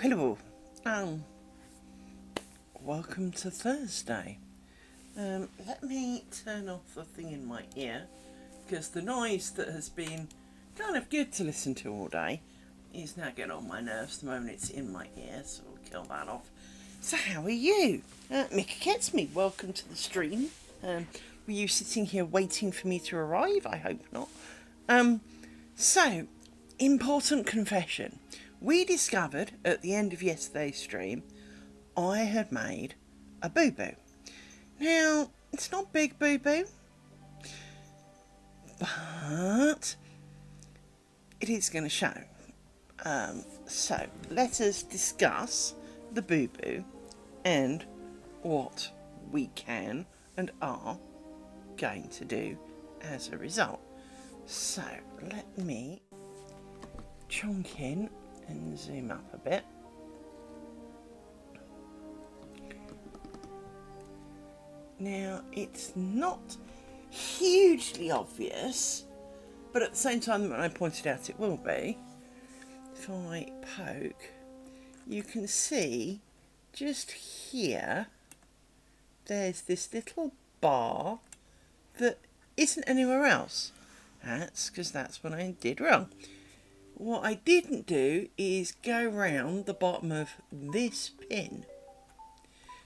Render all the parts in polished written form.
Hello. Um, Welcome to Thursday. Let me turn off the thing in my ear, because the noise that has been kind of good to listen to all day is now getting on my nerves the moment it's in my ear, so we'll kill that off. So how are you? Mika Ketsme, welcome to the stream. Were you sitting here waiting for me to arrive? I hope not. So, important confession. We discovered at the end of yesterday's stream I had made a boo-boo. Now, it's not big boo-boo, but it is going to show. So, let us discuss the boo-boo and what we can and are going to do as a result. So, let me chonk in and zoom up a bit. Now, it's not hugely obvious, but at the same time when I pointed out it will be. If I poke, you can see just here there's this little bar that isn't anywhere else. That's because that's what I did wrong. What I didn't do is go round the bottom of this pin.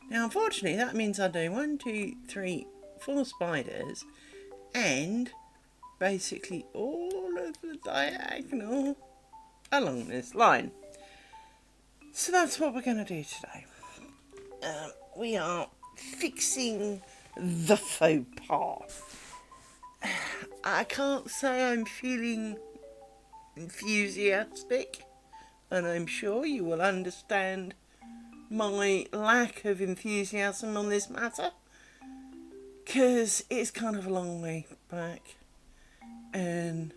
Now, unfortunately, that means I do 1, 2, 3, 4 spiders and basically all of the diagonal along this line. So that's what we're going to do today. We are fixing the faux pas. I can't say I'm feeling enthusiastic, and I'm sure you will understand my lack of enthusiasm on this matter, because it's kind of a long way back, and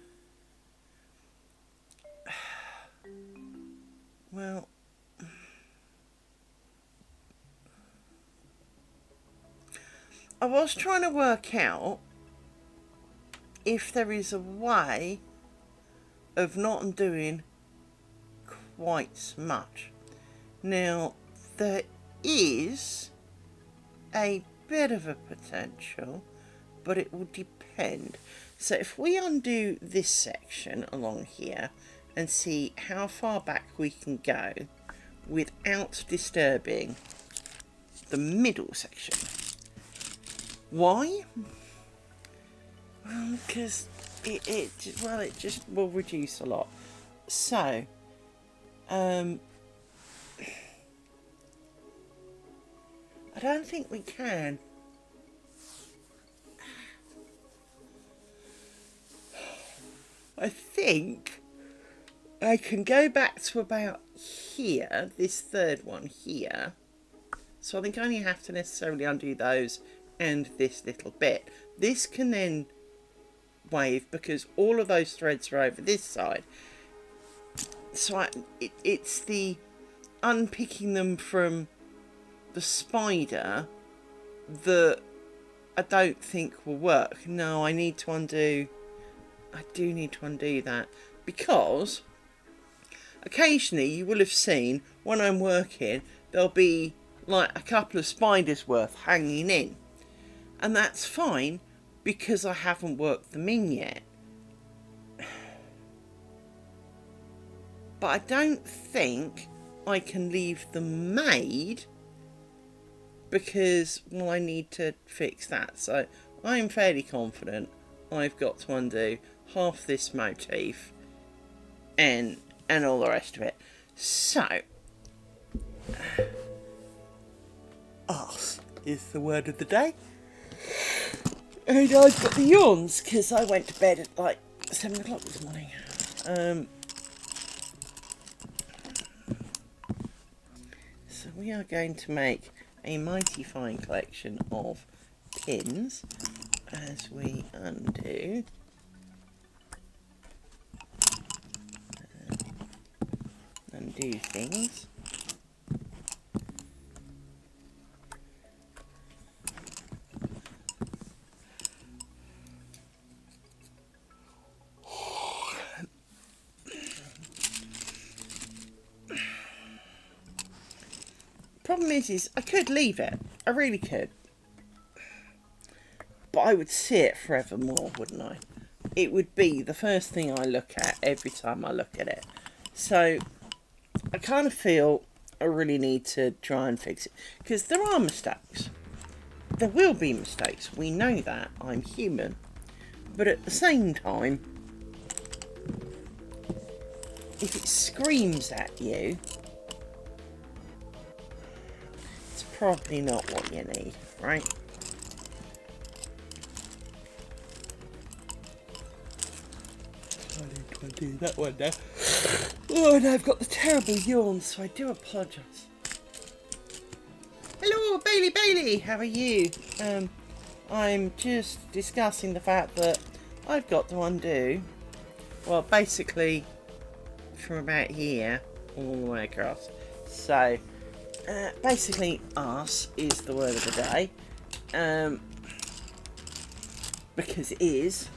well, I was trying to work out if there is a way of not doing quite so much. Now, there is a bit of a potential, but it will depend. So if we undo this section along here and see how far back we can go without disturbing the middle section. Why? Well, because it just will reduce a lot. So, I don't think we can. I think I can go back to about here, this third one here. So I think I only have to necessarily undo those and this little bit. This can then wave because all of those threads are over this side. So it's the unpicking them from the spider that I don't think will work. No, I do need to undo that, because occasionally you will have seen when I'm working there'll be like a couple of spiders worth hanging in, and that's fine because I haven't worked them in yet. But I don't think I can leave them made, because, well, I need to fix that. So I'm fairly confident I've got to undo half this motif and all the rest of it. So, arse is the word of the day. And I've got the yawns because I went to bed at like 7 o'clock this morning. So we are going to make a mighty fine collection of pins as we undo things. Problem is I could leave it. I really could. But I would see it forevermore, wouldn't I? It would be the first thing I look at every time I look at it. So I kind of feel I really need to try and fix it. Because there are mistakes. There will be mistakes. We know that. I'm human. But at the same time, if it screams at you, it's probably not what you need, right? I need to do that one now. Oh, and I've got the terrible yawn, so I do apologise. Hello, Bailey, how are you? I'm just discussing the fact that I've got to undo, well, basically from about here all the way across. So, basically, arse is the word of the day, because it is,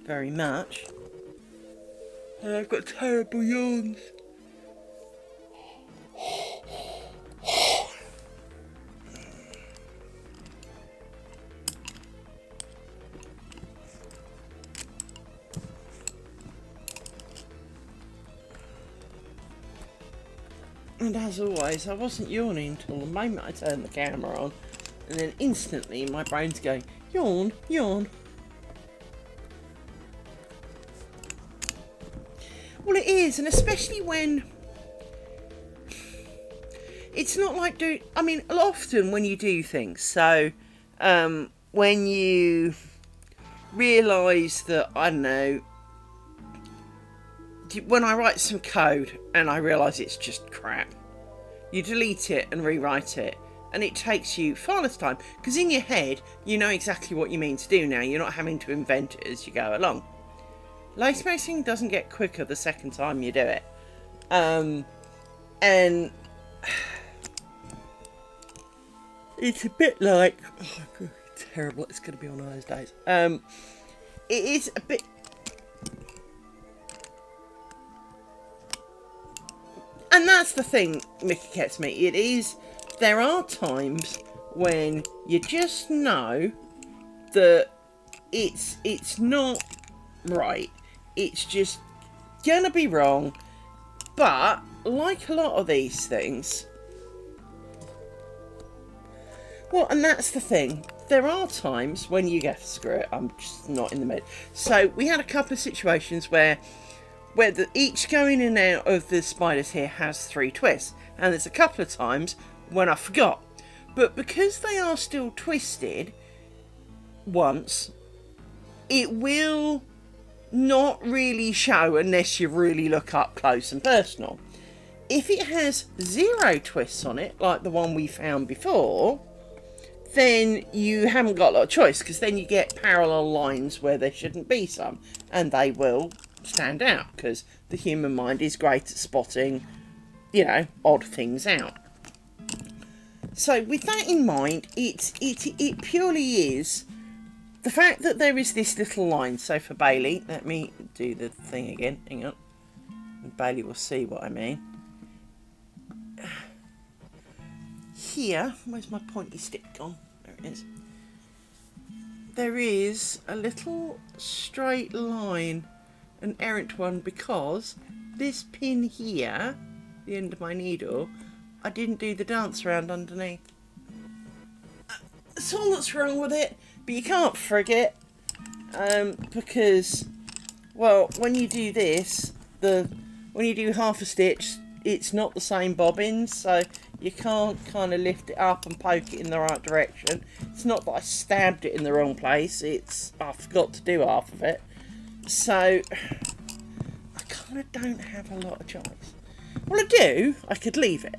very much. And I've got terrible yawns. And as always, I wasn't yawning until the moment I turned the camera on, and then instantly my brain's going, yawn, yawn. Well, it is, and especially when it's not like I mean, often when you do things, so when you realise that, I don't know, when I write some code and I realise it's just crap, you delete it and rewrite it, and it takes you far less time, because in your head you know exactly what you mean to do now. You're not having to invent it as you go along. Lace spacing doesn't get quicker the second time you do it, and it's a bit like, oh God, terrible, it's going to be one of those days. It is a bit. And that's the thing, Mickey gets me. It is, there are times when you just know that it's not right. It's just gonna be wrong. But like a lot of these things, well, and that's the thing. There are times when you get, screw it, I'm just not in the mood. So we had a couple of situations where each going in and out of the spiders here has 3 twists, and there's a couple of times when I forgot, but because they are still twisted once, it will not really show unless you really look up close and personal. If it has 0 twists on it, like the one we found before, then you haven't got a lot of choice, because then you get parallel lines where there shouldn't be some, and they will stand out, because the human mind is great at spotting, you know, odd things out. So with that in mind, it purely is the fact that there is this little line. So for Bailey, let me do the thing again, hang on, and Bailey will see what I mean. Here, where's my pointy stick gone? There it is. There is a little straight line, an errant one, because this pin here, the end of my needle, I didn't do the dance around underneath. That's all that's wrong with it, but you can't forget, because, well, when you do this, when you do half a stitch, it's not the same bobbins, so you can't kind of lift it up and poke it in the right direction. It's not that I stabbed it in the wrong place, it's I forgot to do half of it. So I kind of don't have a lot of choice. Well, I do. I could leave it,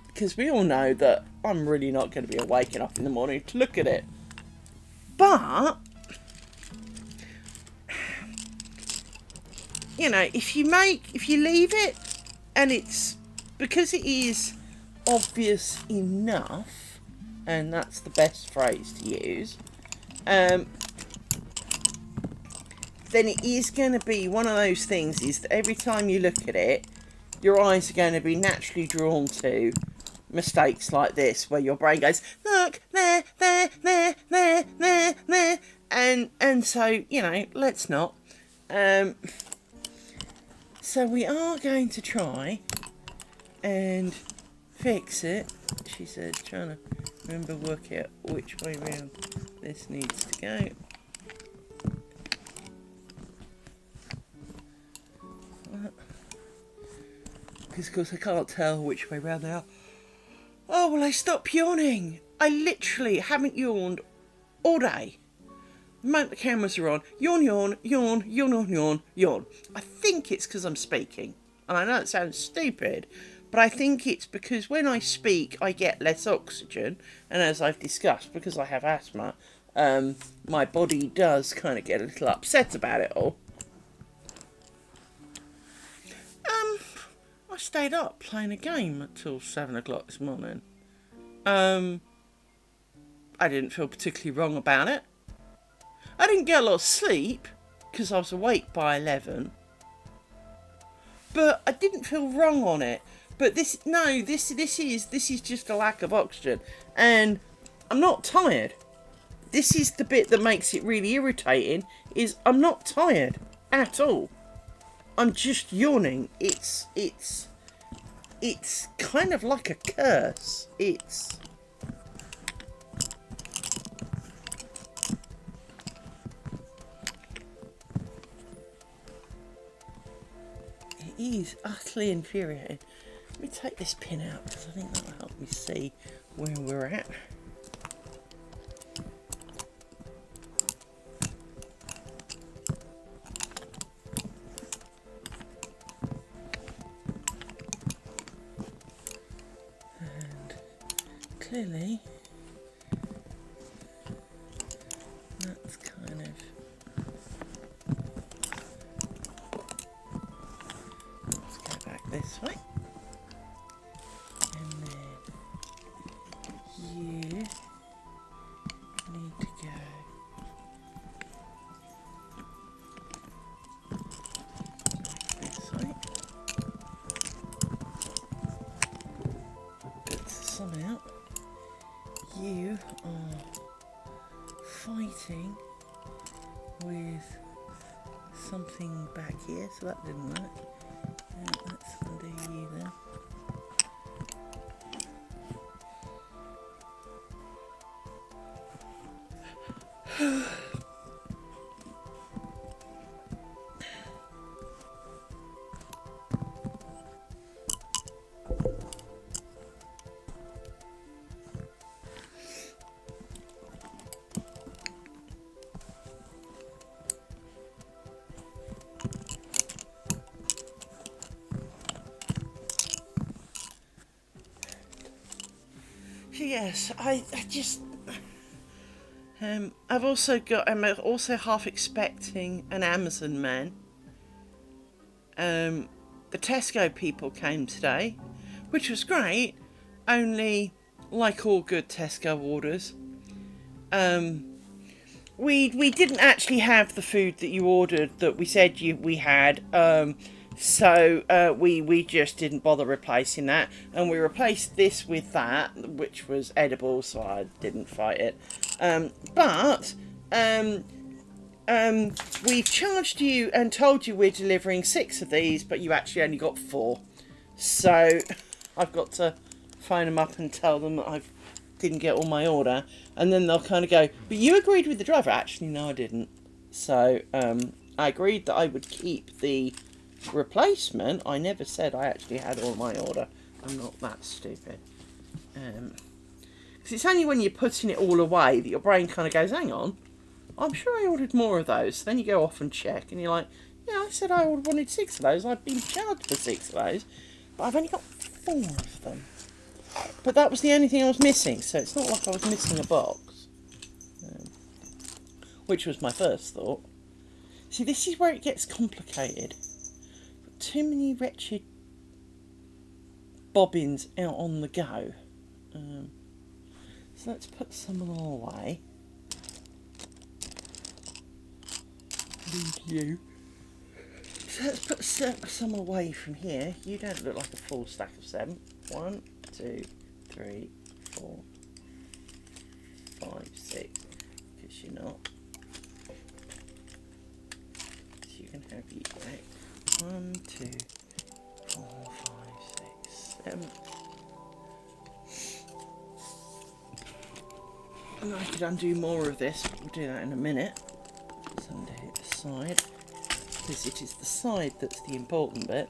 because we all know that I'm really not going to be awake enough in the morning to look at it. But you know, if you leave it, and it's because it is obvious enough, and that's the best phrase to use, then it is going to be one of those things, is that every time you look at it, your eyes are going to be naturally drawn to mistakes like this, where your brain goes, look, there, and so, you know, let's not. So we are going to try and fix it. She said, trying to remember, work out which way round this needs to go. Because of course I can't tell which way round they are. Oh, well, I stopped yawning. I literally haven't yawned all day. The moment the cameras are on, yawn, yawn, yawn, yawn, yawn, yawn. I think it's because I'm speaking. And I know it sounds stupid, but I think it's because when I speak, I get less oxygen. And as I've discussed, because I have asthma, my body does kind of get a little upset about it all. I stayed up playing a game until 7 o'clock this morning. I didn't feel particularly wrong about it. I didn't get a lot of sleep because I was awake by 11. But I didn't feel wrong on it. But this is just a lack of oxygen, and I'm not tired. This is the bit that makes it really irritating. Is I'm not tired at all. I'm just yawning. It's kind of like a curse. It is utterly infuriating. Let me take this pin out because I think that will help me see where we're at. And clearly that's kind of... Let's go back this way. And then you need to go this way. But somehow you are fighting with something back here, so that didn't work. Let's undo you then. Yes, I just... I'm also half expecting an Amazon man. The Tesco people came today, which was great, only, like all good Tesco orders, we didn't actually have the food that you ordered that we said we had, so we just didn't bother replacing that, and we replaced this with that, which was edible, so I didn't fight it. But we've charged you and told you we're delivering 6 of these, but you actually only got 4. So I've got to phone them up and tell them that I didn't get all my order, and then they'll kind of go, but you agreed with the driver. Actually, no, I didn't. So I agreed that I would keep the replacement. I never said I actually had all my order. I'm not that stupid. Because it's only when you're putting it all away that your brain kind of goes, hang on, I'm sure I ordered more of those. So then you go off and check, and you're like, yeah, I said I wanted 6 of those. I've been charged for 6 of those, but I've only got 4 of them. But that was the only thing I was missing, so it's not like I was missing a box. Which was my first thought. See, this is where it gets complicated. Too many wretched bobbins out on the go. So let's put some of them away. Leave you. So let's put some away from here. You don't look like a full stack of 7. 1, 2, 3, 4, 5, 6. Because you're not. So you can have you back. 1, 2, 4, 5, 6, 7. And I could undo more of this, but we'll do that in a minute. Let's undo the side. Because it is the side that's the important bit.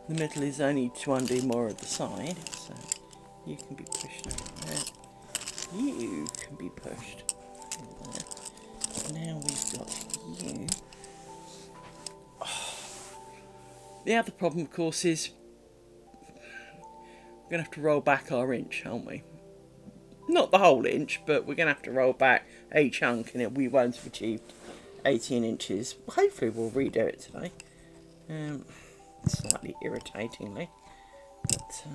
The middle is only to undo more of the side, so you can be pushed over there. You can be pushed over there. Now we've got you. Oh. The other problem, of course, is we're going to have to roll back our inch, aren't we? Not the whole inch, but we're going to have to roll back a chunk, and we won't have achieved 18 inches. Hopefully we'll redo it today. Slightly irritatingly. But,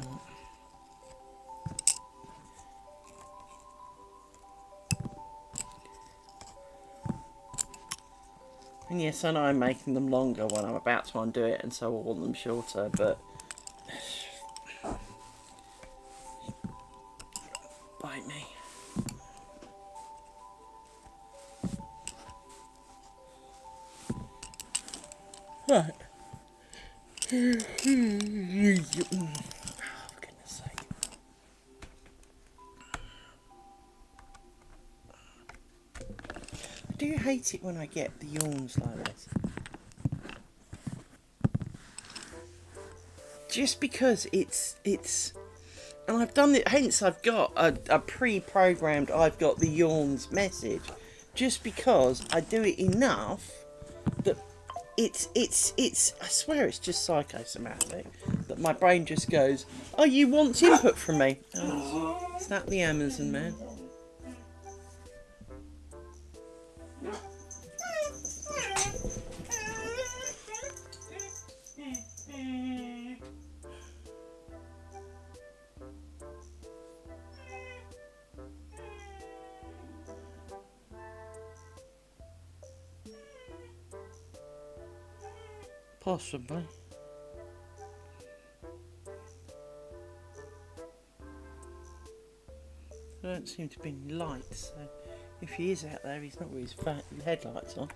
and yes, I know I'm making them longer when I'm about to undo it, and so I want them shorter, but bite me. Right. Oh, for goodness sake. I do hate it when I get the yawns like this. Just because it's and I've done it, hence I've got a pre-programmed I've got the yawns message, just because I do it enough that it's I swear it's just psychosomatic that my brain just goes, oh, you want input from me. Oh, is that the Amazon man? Possibly. There don't seem to be any lights, so if he is out there, he's not with his headlights on.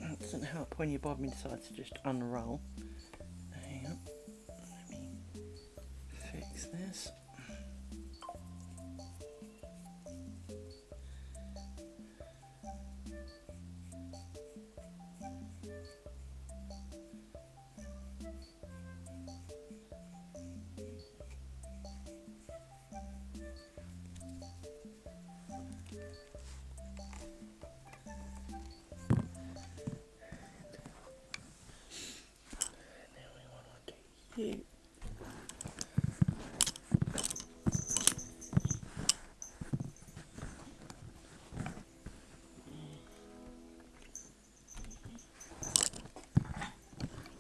That doesn't help when your bobbin decides to just unroll. Hang on, let me fix this. You.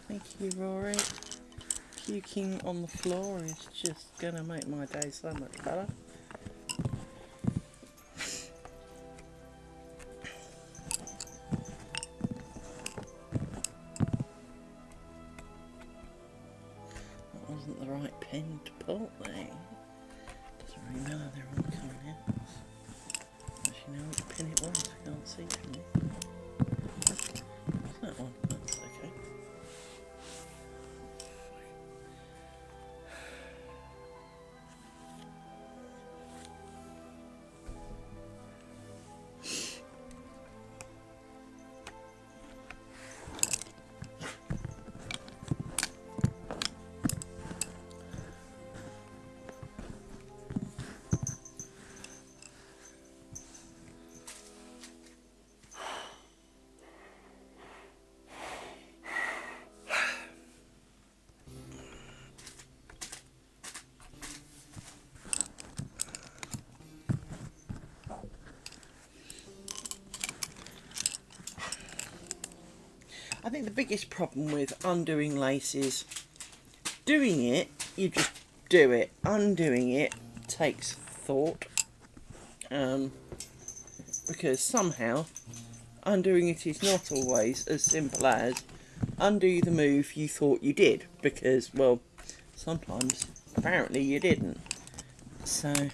Thank you, Rory. Puking on the floor is just gonna make my day so much better. That wasn't the right pin to pull there. Doesn't really matter, they're all coming out. Actually, know which pin it was, I can't see from it. It's that one, that's okay. I think the biggest problem with undoing lace is doing it, you just do it. Undoing it takes thought. Because somehow undoing it is not always as simple as undo the move you thought you did, because, well, sometimes apparently you didn't. So, and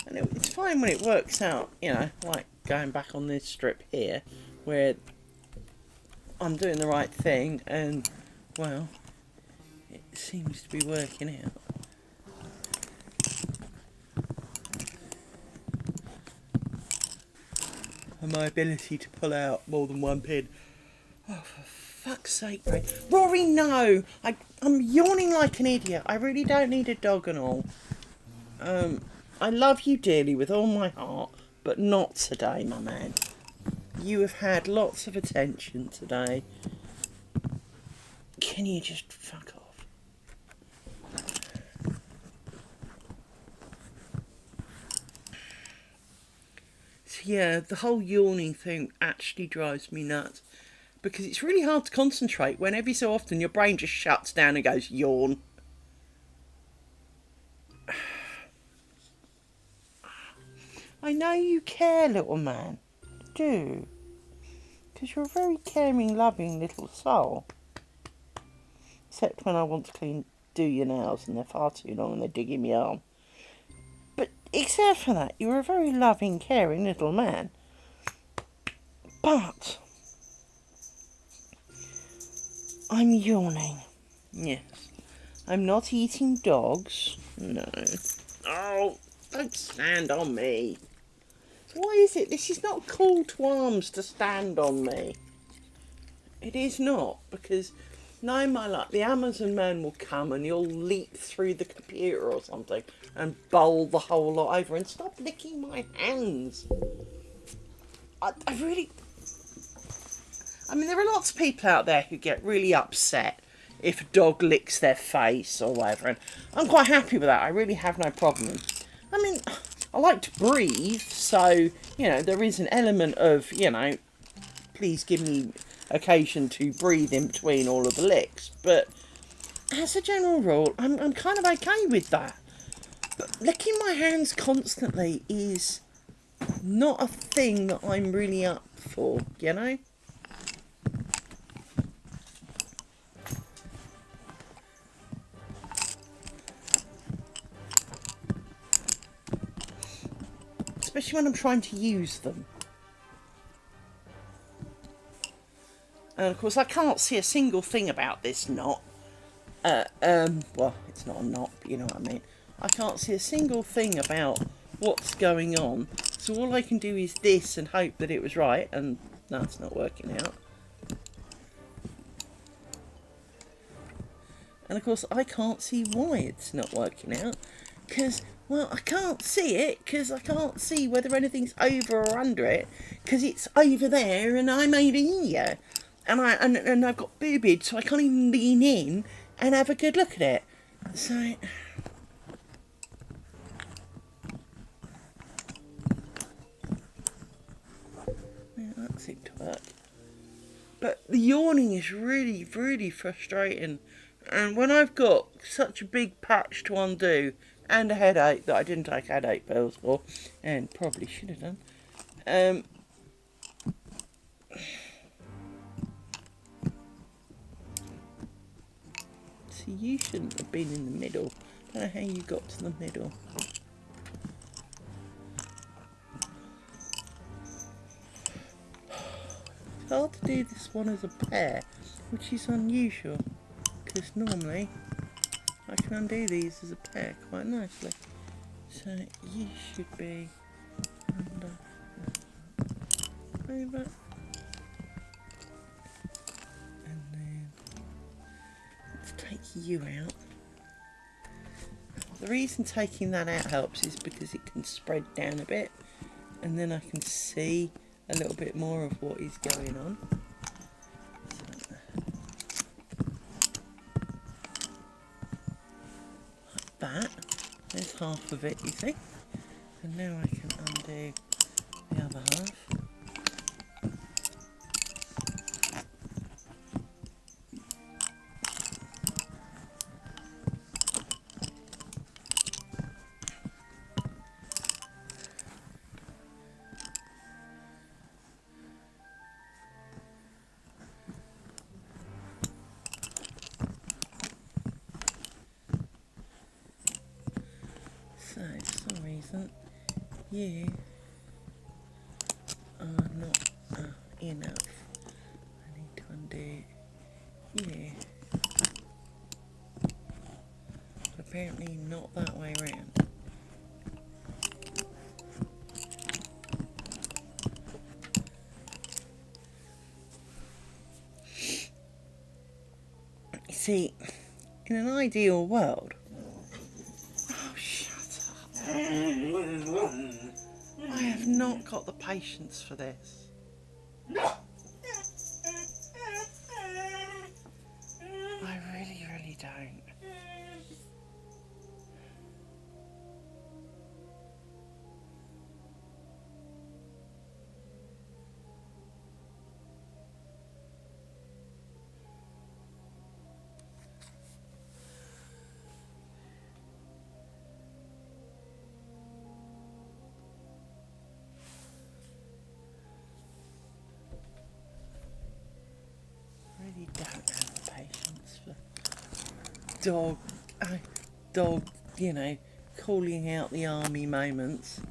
it's fine when it works out, you know, like going back on this strip here where I'm doing the right thing and, well, it seems to be working out. And my ability to pull out more than one pin. Oh, for fuck's sake, Ray. Rory, no! I'm yawning like an idiot. I really don't need a dog and all. I love you dearly with all my heart, but not today, my man. You have had lots of attention today. Can you just fuck off? So yeah, the whole yawning thing actually drives me nuts. Because it's really hard to concentrate when every so often your brain just shuts down and goes, yawn. I know you care, little man. You do. Because you're a very caring, loving little soul. Except when I want to do your nails and they're far too long and they're digging me arm. But except for that, you're a very loving, caring little man. But I'm yawning. Yes. I'm not eating dogs. No. Oh, don't stand on me. Why is it? This is not call to arms to stand on me. It is not, because no, my luck, the Amazon man will come and you'll leap through the computer or something and bowl the whole lot over and stop licking my hands. I really... I mean, there are lots of people out there who get really upset if a dog licks their face or whatever, and I'm quite happy with that. I really have no problem. I mean, I like to breathe, so, you know, there is an element of, you know, please give me occasion to breathe in between all of the licks, but as a general rule, I'm kind of okay with that. But licking my hands constantly is not a thing that I'm really up for, you know? Especially when I'm trying to use them. And of course I can't see a single thing about this knot. Well, it's not a knot, but you know what I mean. I can't see a single thing about what's going on. So all I can do is this and hope that it was right, and that's not working out. And of course I can't see why it's not working out, because, well, I can't see it, because I can't see whether anything's over or under it, because it's over there and I'm over here. And I've got boobage, so I can't even lean in and have a good look at it. So... yeah, that seemed to work. But the yawning is really, really frustrating. And when I've got such a big patch to undo and a headache that I didn't take headache pills for, and probably should have done, see, you shouldn't have been in the middle. I don't know how you got to the middle. It's hard to do this one as a pair, which is unusual, because normally I can undo these as a pair quite nicely. So you should be under, over, and then let's take you out. The reason taking that out helps is because it can spread down a bit, and then I can see a little bit more of what is going on. So, like that. There's half of it, you see. And now I can undo the other half. some reason you are not enough. I need to undo you. But apparently not that way around. You see, in an ideal world... Oh, shut up. I have not got the patience for this. I really, really don't. Really don't have the patience for dog, you know, calling out the army moments.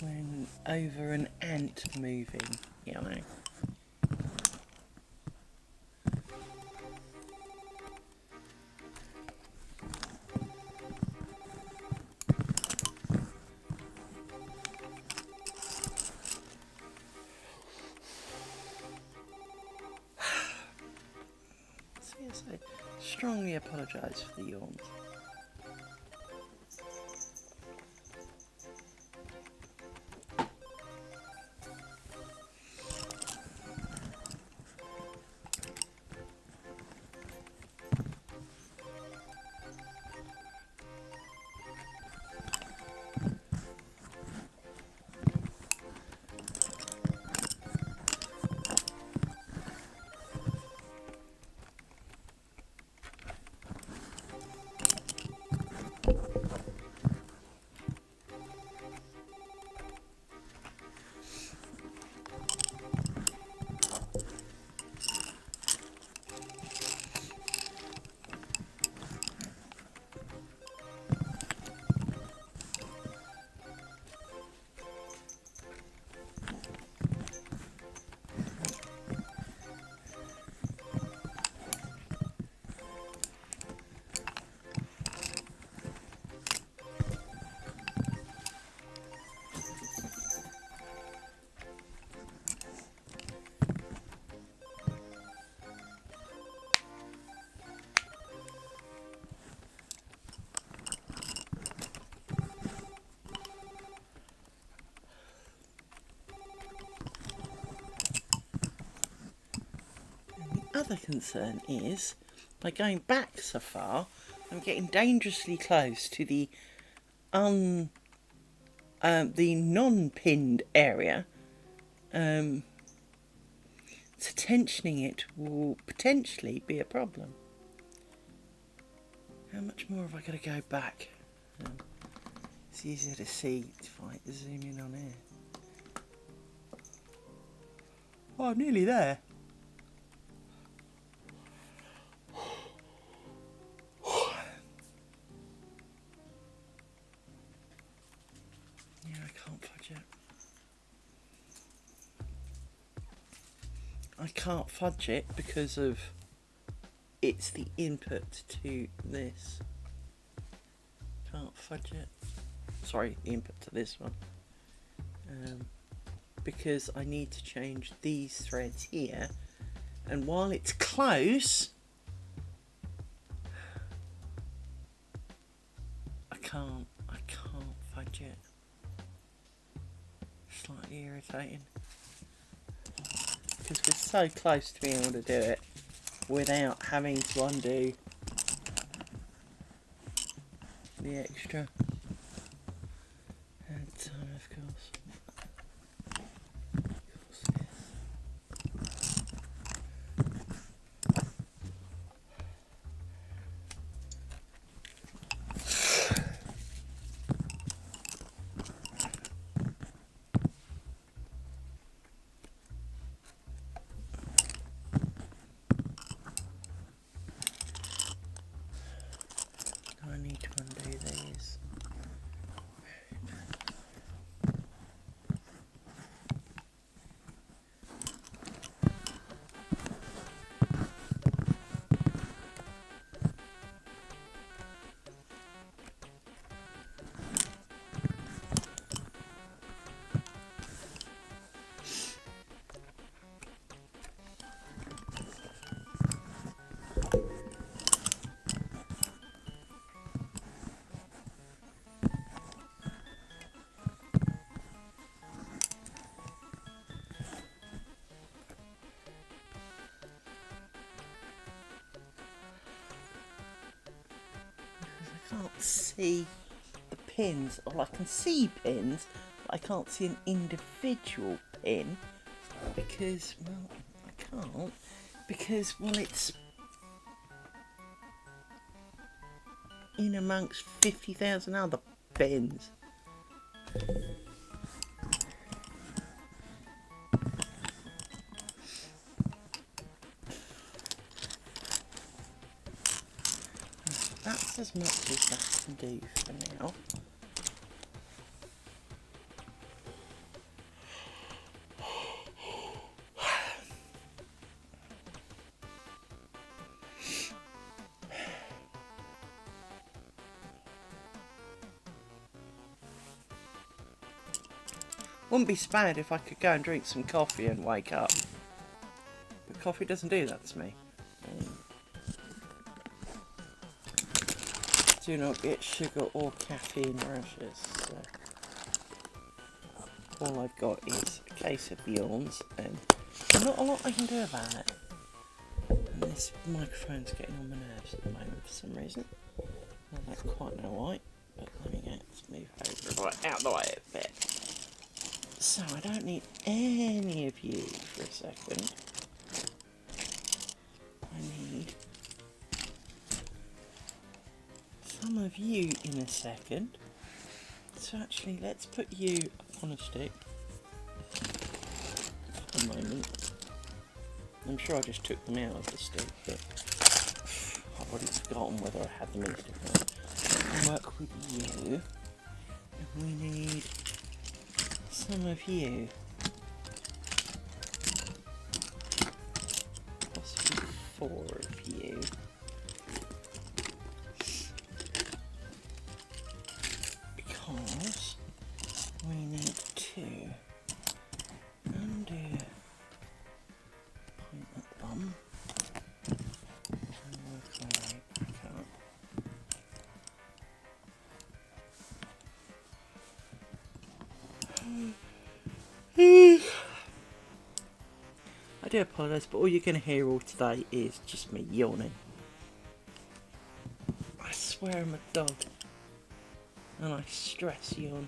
When over an ant moving, you know. I strongly apologise for the yawns. Other concern is, by going back so far, I'm getting dangerously close to the non-pinned area. So tensioning it will potentially be a problem. How much more have I got to go back? It's easier to see if I zoom in on here. Oh, nearly there. I can't fudge it because of it's the input to this. Can't fudge it. Sorry, the input to this one. Because I need to change these threads here, and while it's close, I can't fudge it. Slightly irritating. Because we're so close to being able to do it without having to undo the extra time, of course. can't see the pins, or I can see pins, but I can't see an individual pin because, well, I can't, because, well, it's in amongst 50,000 other pins. That's as much as I can do for now. Wouldn't be so bad if I could go and drink some coffee and wake up. But coffee doesn't do that to me. Do not get sugar or caffeine rushes. So all I've got is a case of yawns, and not a lot I can do about it. And this microphone's getting on my nerves at the moment for some reason. I don't quite know why, but let me move over right out the way a bit. So I don't need any of you for a second. I need some of you in a second. So actually, let's put you on a stick for a moment. I'm sure I just took them out of the stick, but I've already forgotten whether I had them in the stick or not. I'll work with you. And we need some of you. Possibly 4 of you. Because we need to undo, point at the bum, and work our way back up. I do apologise, but all you're going to hear all today is just me yawning. I swear I'm a dog. And I stress yawn.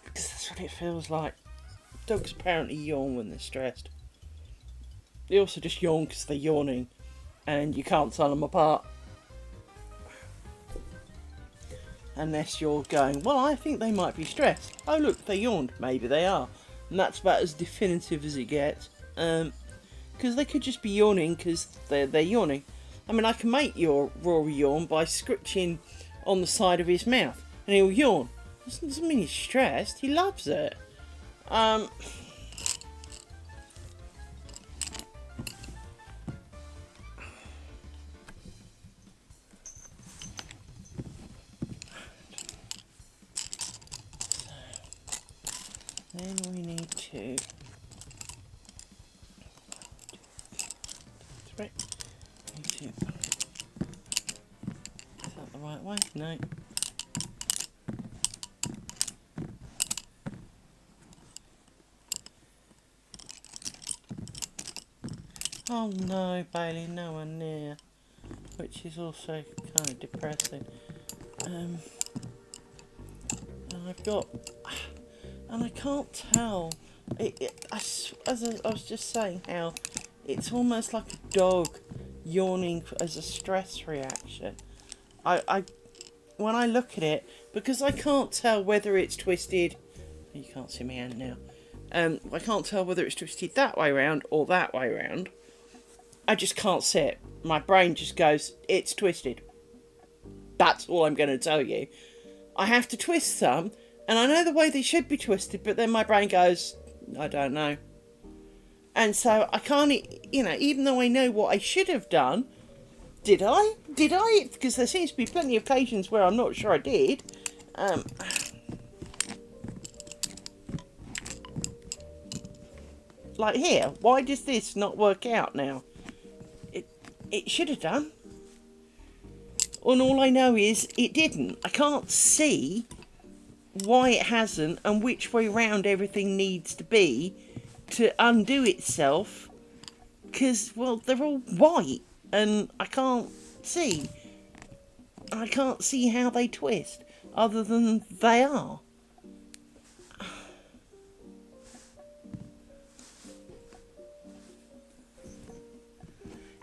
Because that's what it feels like. Dogs apparently yawn when they're stressed. They also just yawn because they're yawning. And you can't tell them apart. Unless you're going, well, I think they might be stressed. Oh look, they yawned. Maybe they are. And that's about as definitive as it gets. Because they could just be yawning because they're yawning. I mean, I can make your Rory yawn by scritching on the side of his mouth, and he'll yawn. This doesn't mean he's stressed. He loves it. Then we need to. Right. Is that the right way? No. Oh no, Bailey, no one near. Which is also kind of depressing. And I've got, and I can't tell. As I was just saying, how it's almost like a dog yawning as a stress reaction. When I look at it, because I can't tell whether it's twisted. You can't see my hand now. I can't tell whether it's twisted that way round or that way round. I just can't see it. My brain just goes, it's twisted. That's all I'm going to tell you. I have to twist some, and I know the way they should be twisted, but then my brain goes, I don't know. And so I can't, even though I know what I should have done, did I? Because there seems to be plenty of occasions where I'm not sure I did. Like here, why does this not work out now? It should have done. And all I know is it didn't. I can't see why it hasn't and which way round everything needs to be to undo itself Because, well, they're all white and I can't see. I can't see how they twist other than they are.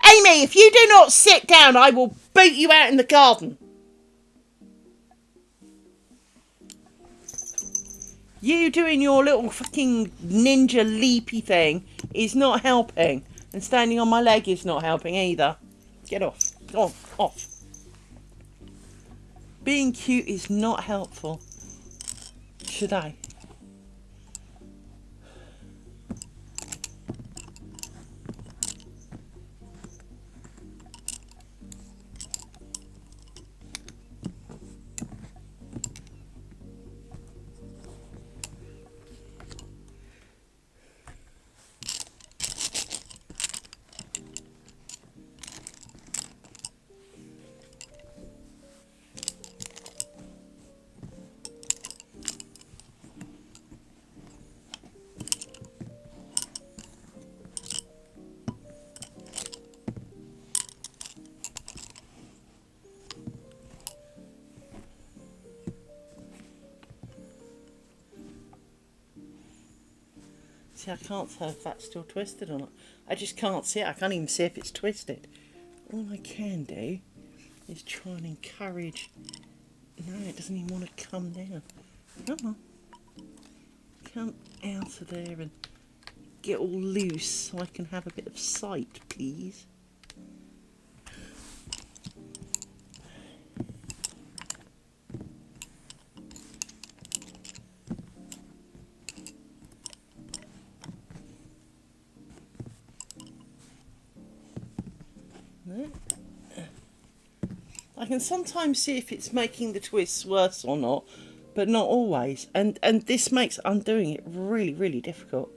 Amy, if you do not sit down, I will boot you out in the garden. You doing your little fucking ninja leapy thing is not helping. And standing on my leg is not helping either. Get off. Off. Being cute is not helpful. Should I? See, I can't tell if that's still twisted or not. I just can't see it. I can't even see if it's twisted. All I can do is try and encourage... No, it doesn't even want to come down. Come on. Come out of there and get all loose so I can have a bit of sight, please. I can sometimes see if it's making the twists worse or not, but not always. And this makes undoing it really, really difficult.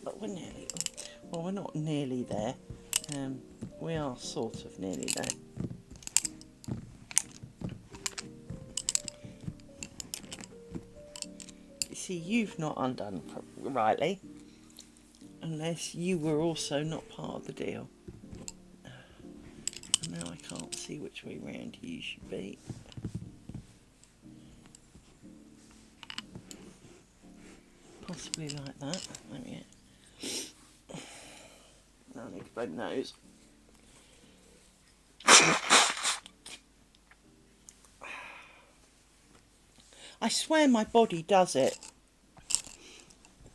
But we're nearly... Well, we're not nearly there. We are sort of nearly there. You see, you've not undone rightly. Unless you were also not part of the deal. And now I can't see which way round you should be. Possibly like that. Let me get... Now I need to blow my nose. I swear my body does it.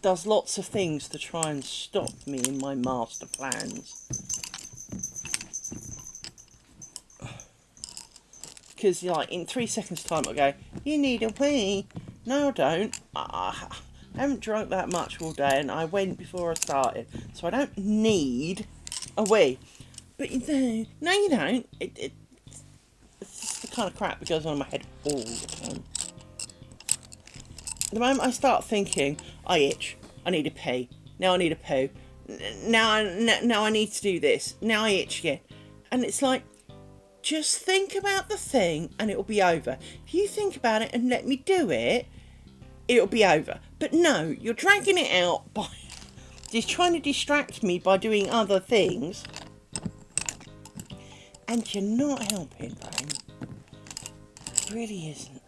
Does lots of things to try and stop me in my master plans. Because, like, in 3 seconds' time I'll go, you need a wee. No, I don't. I haven't drunk that much all day and I went before I started. So I don't need a wee. But no, you don't. It's just the kind of crap that goes on in my head all the time. The moment I start thinking, I itch, I need a pee, now I need a poo, now I need to do this, now I itch again. And it's like, just think about the thing and it'll be over. If you think about it and let me do it, it'll be over. But no, you're dragging it out by just trying to distract me by doing other things. And you're not helping, Brain. It really isn't.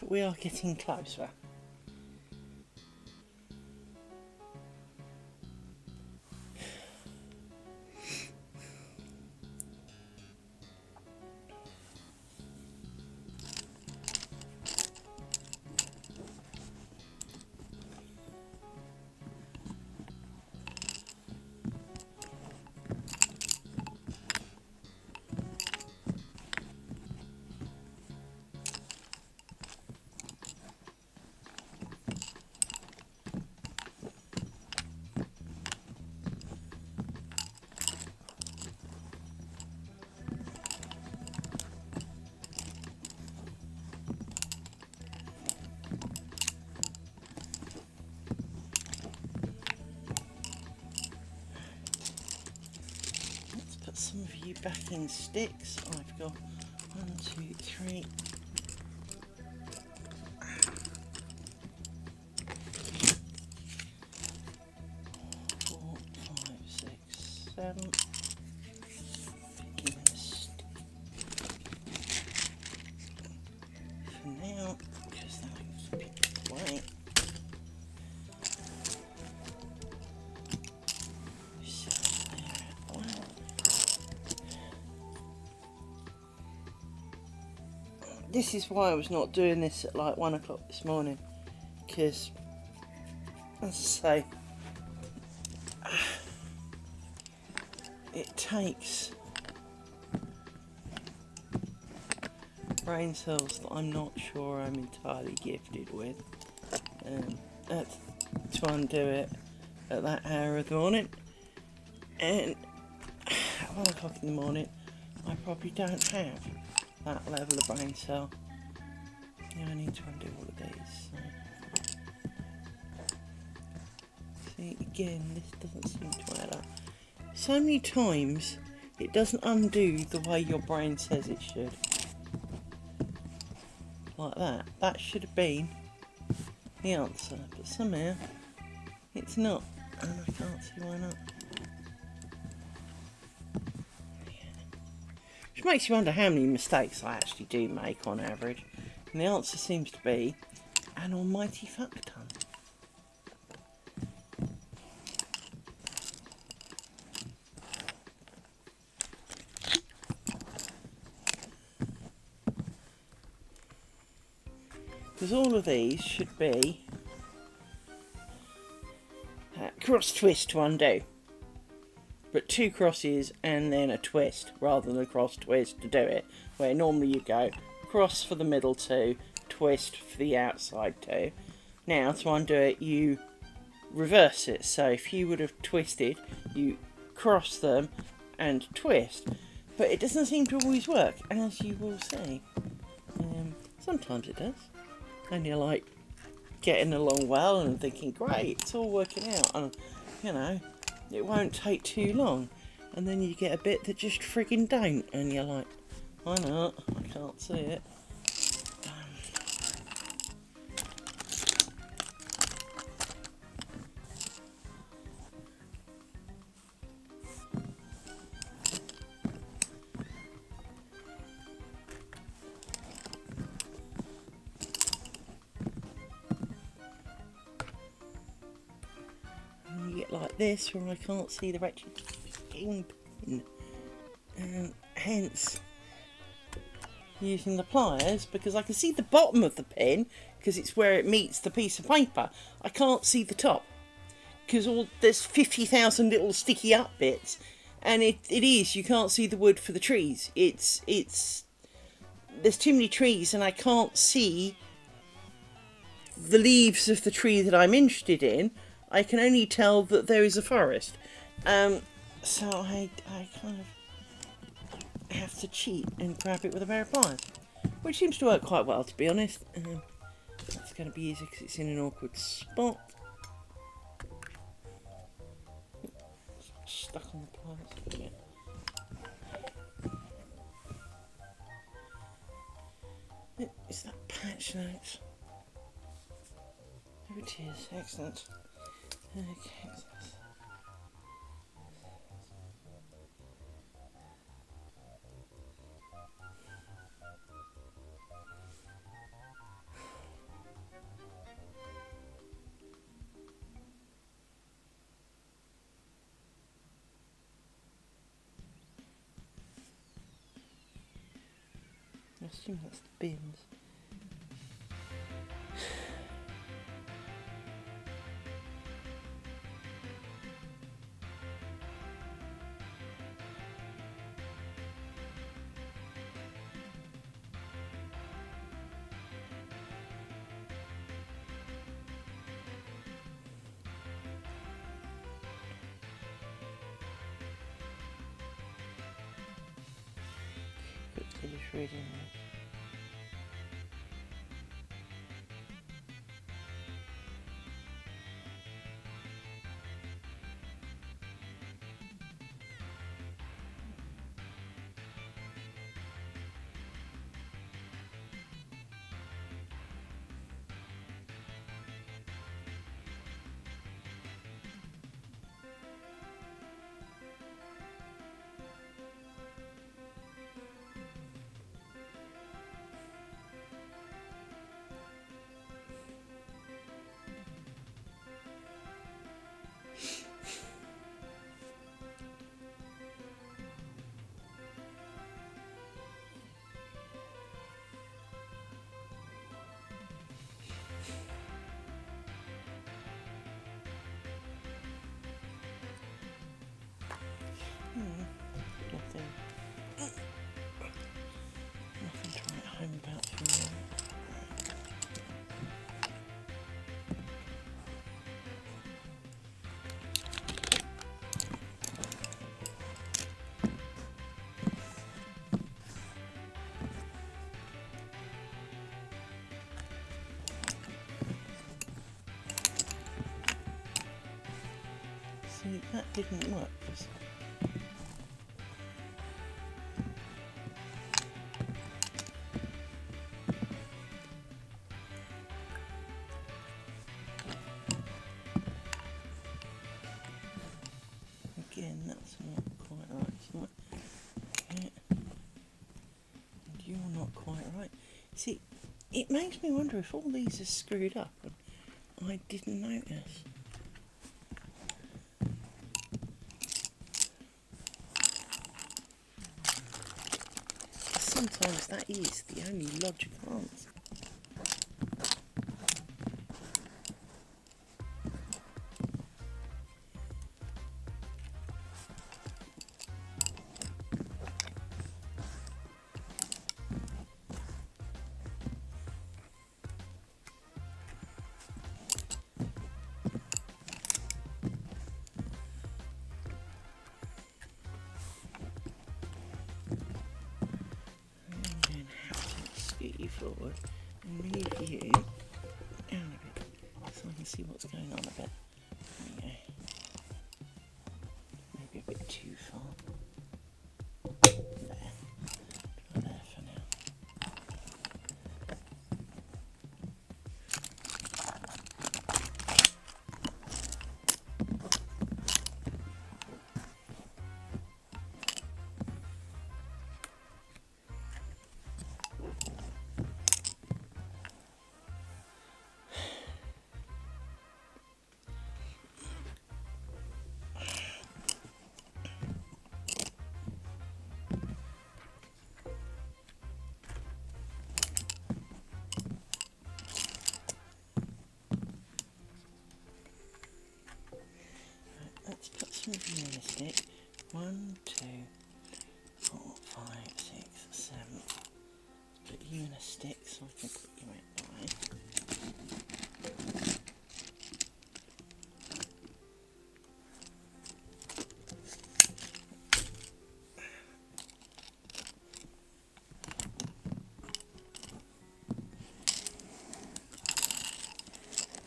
We are getting closer. some of you back in sticks. I've got 1, 2, 3. 4, 5, 6, 7. Picking a stick for now, because that looks picked away. This is why I was not doing this at like 1 o'clock this morning, because, as I say, it takes brain cells that I'm not sure I'm entirely gifted with to undo it at that hour of the morning. And at 1 o'clock in the morning, I probably don't have that level of brain cell. Yeah, I need to undo all of these. So. See, again, this doesn't seem to add up. So many times, it doesn't undo the way your brain says it should. Like that. That should have been the answer, but somehow it's not, and I can't see why not. Which makes you wonder how many mistakes I actually do make on average, and the answer seems to be an almighty fuck ton. Because all of these should be cross twist to undo, but 2 crosses and then a twist rather than a cross twist to do it, where normally you go cross for the middle 2, twist for the outside 2. Now to undo it you reverse it, so if you would have twisted you cross them and twist, but it doesn't seem to always work, as you will see. Sometimes it does, and you're like getting along well and thinking great, it's all working out, and you know it won't take too long, and then you get a bit that just friggin' don't, and you're like, why not? I can't see it. And you get like this where I can't see the wretched pin, and hence using the pliers, because I can see the bottom of the pin because it's where it meets the piece of paper. I can't see the top because there's 50,000 little sticky up bits, and it is, you can't see the wood for the trees. It's there's too many trees and I can't see the leaves of the tree that I'm interested in. I can only tell that there is a forest. So I kind of have to cheat and grab it with a pair of pliers, which seems to work quite well, to be honest. It's going to be easy because it's in an awkward spot. Stuck on the pliers. Yeah. Is that patch notes? There it is. Excellent. Okay. I assume that's the bins. Quickly just reading this. that didn't work. Again, that's not quite right. Yeah. And you're not quite right. See, it makes me wonder if all these are screwed up and I didn't notice. Sometimes that is the only logical answer. Scoot you forward and move you down a bit so I can see what's going on a bit. There you go. Maybe a bit too far. There. Try there for now. Let's put some glue in a stick. 1, 2, 4, 5, 6, 7. Put you in a stick so I can put you out the way.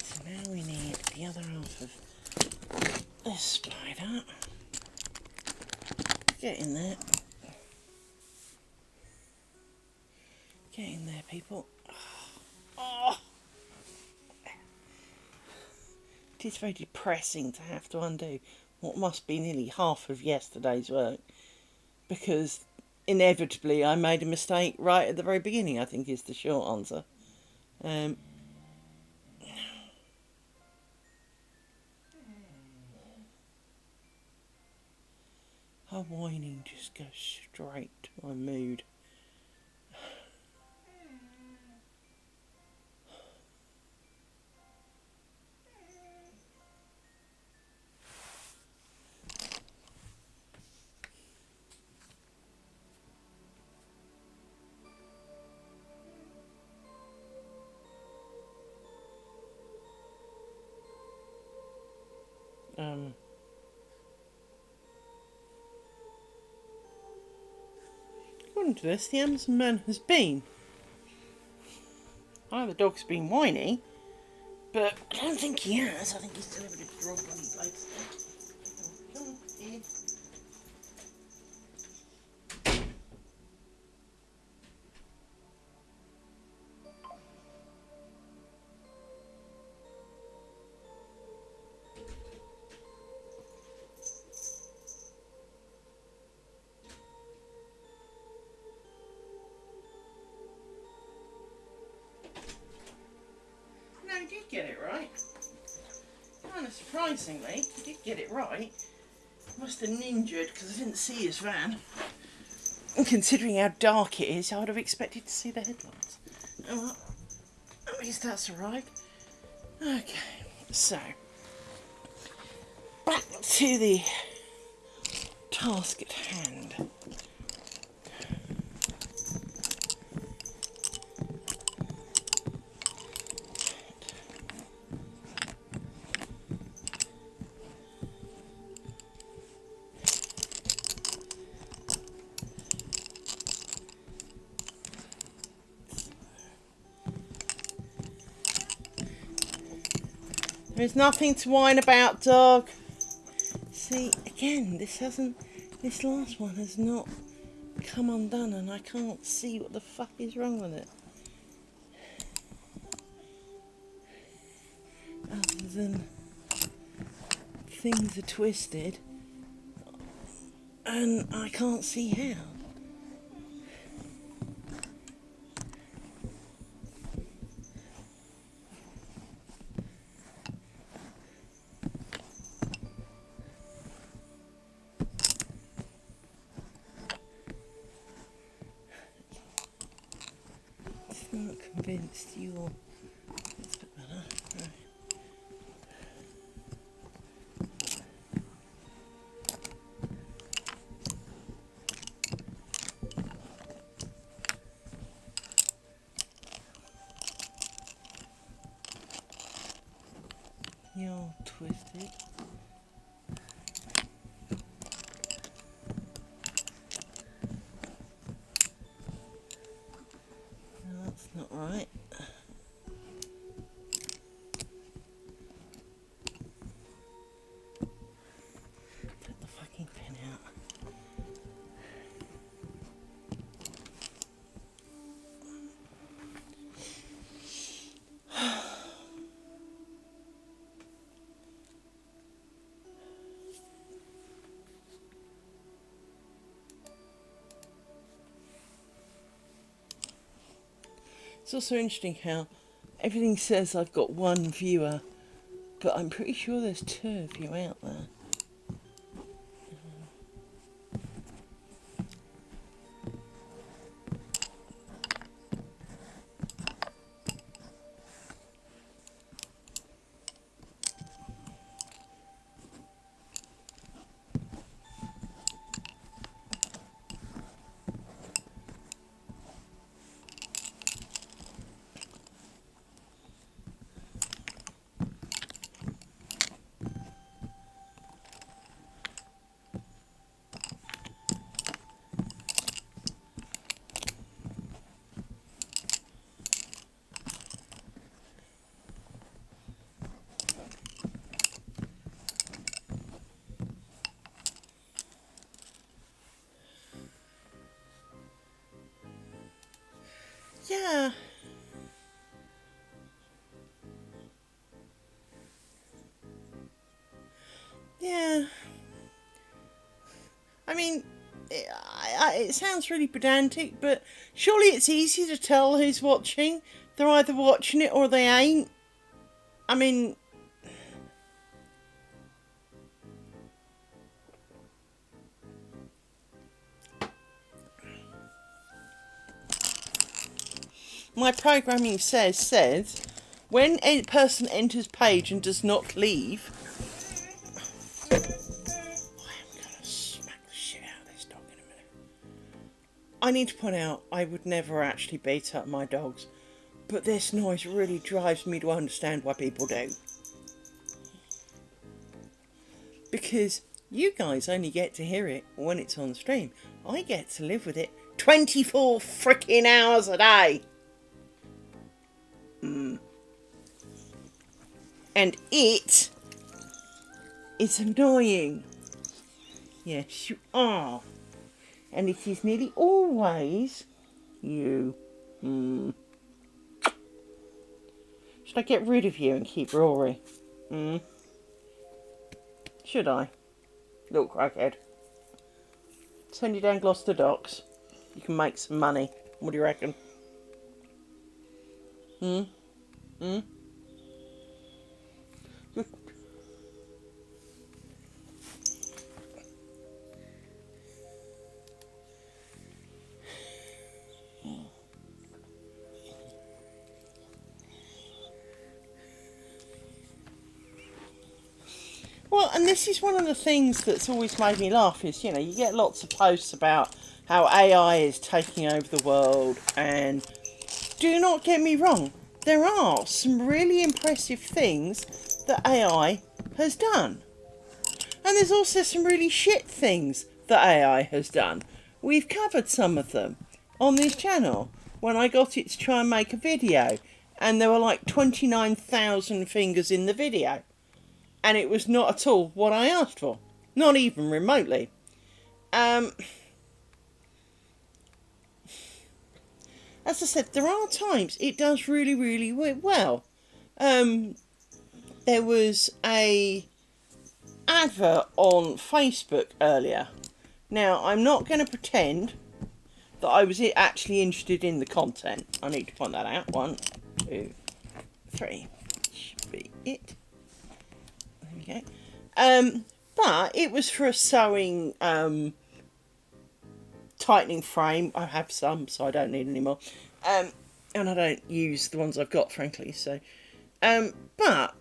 So now we need the other half of this spider. Get in there. Get in there, people. Oh. It is very depressing to have to undo what must be nearly half of yesterday's work, because inevitably I made a mistake right at the very beginning, I think is the short answer. Her whining just goes straight to my mood. According to this, the Amazon man has been. I know the dog's been whiny, but I don't think he has. I think he's delivered a drop on his legs. Come on, here. No, he did get it right. Kind of surprisingly, he did get it right. Must have ninjaed because I didn't see his van. And considering how dark it is, I would have expected to see the headlights. Oh well, at least that's arrived. Okay, so back to the task at hand. There's nothing to whine about, dog. See, again, this last one has not come undone, and I can't see what the fuck is wrong with it. Other than things are twisted, and I can't see how. Not convinced you're... That's a bit better. Right. You're twisted. No, that's not right. Take the fucking pen out. It's also interesting how everything says I've got one viewer, but I'm pretty sure there's two of you out there. Yeah. Yeah. I mean, it sounds really pedantic, but surely it's easy to tell who's watching. They're either watching it or they ain't. I mean... My programming says, when a person enters page and does not leave... I am going to smack the shit out of this dog in a minute. I need to point out, I would never actually beat up my dogs, but this noise really drives me to understand why people do. Because you guys only get to hear it when it's on stream. I get to live with it 24 freaking hours a day. And it is annoying. Yes, you are. And it is nearly always you. Should I get rid of you and keep Rory? Should I? Little crackhead. Send you down Gloucester Docks. You can make some money. What do you reckon? Well, and this is one of the things that's always made me laugh is, you know, you get lots of posts about how AI is taking over the world, and do not get me wrong, there are some really impressive things that AI has done. And there's also some really shit things that AI has done. We've covered some of them on this channel when I got it to try and make a video, and there were like 29,000 fingers in the video. And it was not at all what I asked for. Not even remotely. As I said, there are times it does really, really well. There was a advert on Facebook earlier. Now, I'm not going to pretend that I was actually interested in the content. I need to point that out. 1, 2, 3. Should be it. There we go. But it was for a sewing tightening frame. I have some, so I don't need any more. And I don't use the ones I've got, frankly. So, but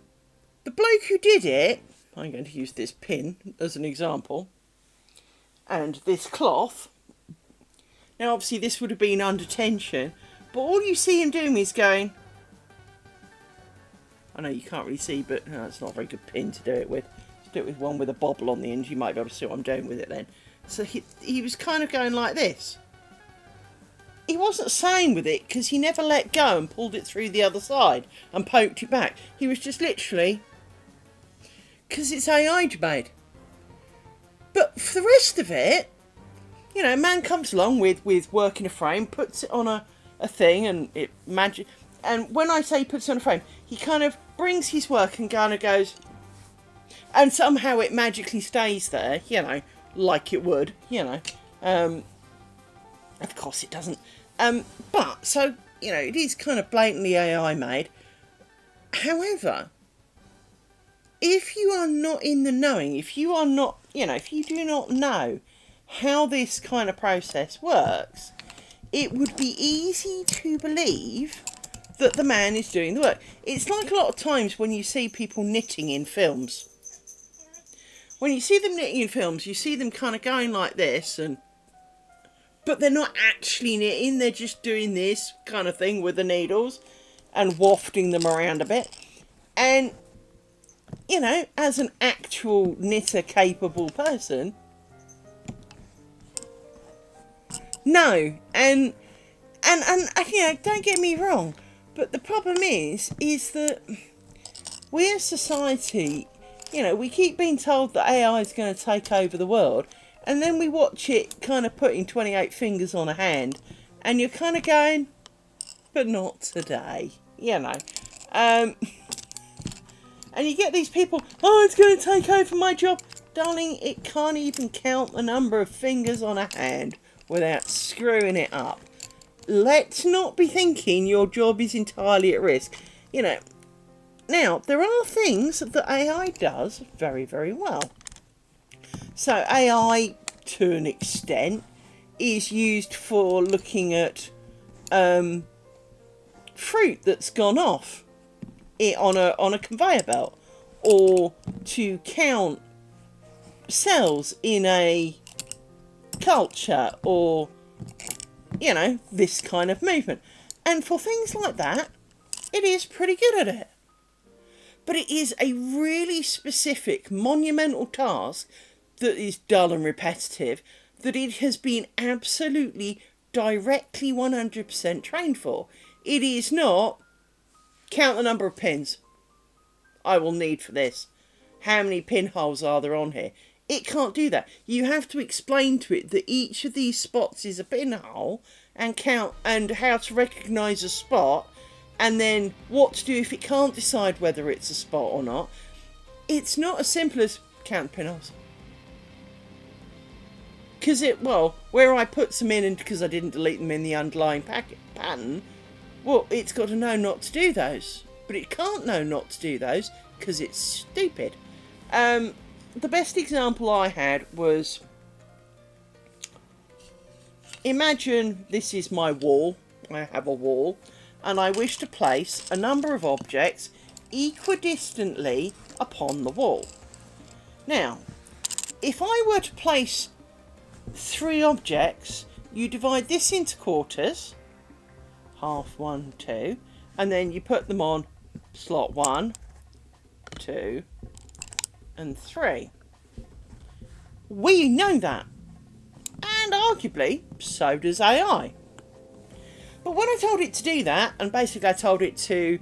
the bloke who did it, I'm going to use this pin as an example, and this cloth. Now, obviously, this would have been under tension, but all you see him doing is going. I know you can't really see, but no, it's not a very good pin to do it with. To do it with one with a bobble on the end, you might be able to see what I'm doing with it then. So he was kind of going like this. He wasn't saying with it because he never let go and pulled it through the other side and poked it back. He was just literally, because it's AI made. But for the rest of it, you know, a man comes along with working a frame, puts it on a thing, and it magic. And when I say puts it on a frame, he kind of brings his work and kind of goes, and somehow it magically stays there, you know, like it would, you know. Of course it doesn't. But, so, you know, it is kind of blatantly AI made. However, if you are not in the knowing, if you are not, you know, if you do not know how this kind of process works, it would be easy to believe that the man is doing the work. It's like a lot of times when you see people knitting in films. When you see them knitting in films, you see them kind of going like this, but they're not actually knitting, they're just doing this kind of thing with the needles and wafting them around a bit. And, you know, as an actual knitter capable person, no. And you know, don't get me wrong, but the problem is that we as society, you know, we keep being told that AI is going to take over the world, and then we watch it kind of putting 28 fingers on a hand, and you're kind of going, but not today, you know. And you get these people, oh, it's going to take over my job. Darling, it can't even count the number of fingers on a hand without screwing it up. Let's not be thinking your job is entirely at risk. You know, now, there are things that AI does very, very well. So AI, to an extent, is used for looking at fruit that's gone off on a conveyor belt, or to count cells in a culture, or, you know, this kind of movement. And for things like that, it is pretty good at it. But it is a really specific, monumental task that is dull and repetitive, that it has been absolutely, directly 100% trained for. It is not, count the number of pins I will need for this. How many pinholes are there on here? It can't do that. You have to explain to it that each of these spots is a pinhole, and count, and how to recognise a spot, and then what to do if it can't decide whether it's a spot or not. It's not as simple as count pinholes. Because where I put some in, and because I didn't delete them in the underlying pattern, well, it's got to know not to do those. But it can't know not to do those because it's stupid. The best example I had was, imagine this is my wall. I have a wall, and I wish to place a number of objects equidistantly upon the wall. Now, if I were to place 3 objects, you divide this into quarters, half, 1, 2, and then you put them on slot 1, 2, and 3. We know that, and arguably so does AI. But when I told it to do that, and basically I told it to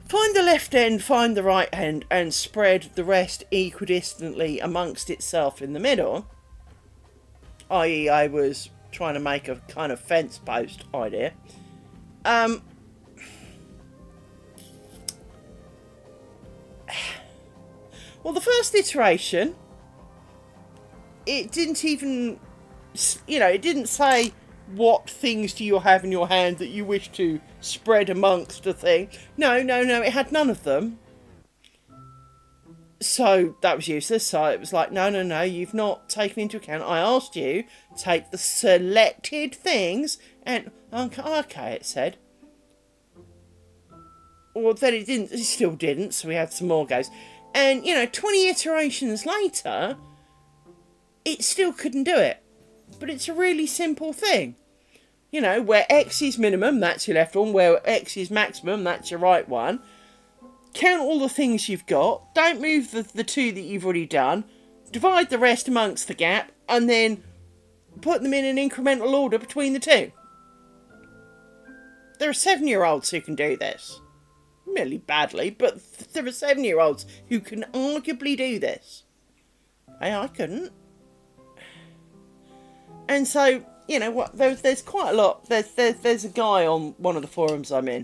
Find the left end, find the right end, and spread the rest equidistantly amongst itself in the middle. I.e., I was trying to make a kind of fence post idea. Well, the first iteration, it didn't even, it didn't say what things do you have in your hand that you wish to spread amongst a thing. No, it had none of them. So that was useless. So it was like, no, you've not taken into account. I asked you, take the selected things, and okay, it said. Well, then it didn't. It still didn't. So we had some more goes, and 20 iterations later, it still couldn't do it. But it's a really simple thing. Where X is minimum, that's your left one. Where X is maximum, that's your right one. Count all the things you've got. Don't move the two that you've already done. Divide the rest amongst the gap. And then put them in an incremental order between the two. There are 7-year-olds who can do this. Really badly, but there are 7-year-olds who can arguably do this. I couldn't. And so, what? There's quite a lot. There's a guy on one of the forums I'm in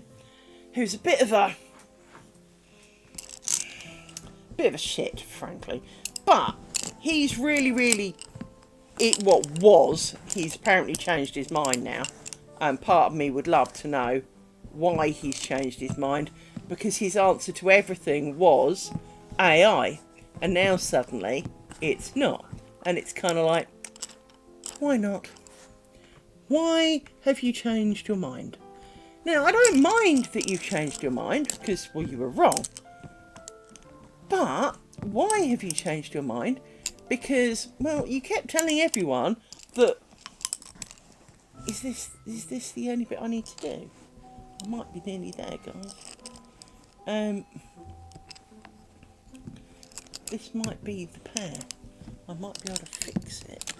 who's a bit of a shit, frankly. But he's really he's apparently changed his mind now. And part of me would love to know why he's changed his mind, because his answer to everything was AI, and now suddenly it's not. And it's kind of like, why not? Why have you changed your mind? Now, I don't mind that you've changed your mind, because, well, you were wrong. But why have you changed your mind? Because, well, you kept telling everyone that, is this the only bit I need to do? I might be nearly there, guys. This might be the pair. I might be able to fix it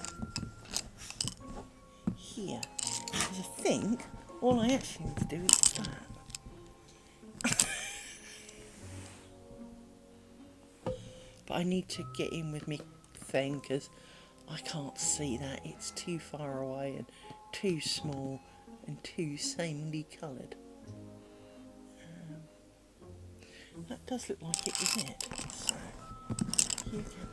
here. Because I think all I actually need to do is that. But I need to get in with me thing, because I can't see that. It's too far away and too small and too samely coloured. That does look like it, doesn't it? So, you can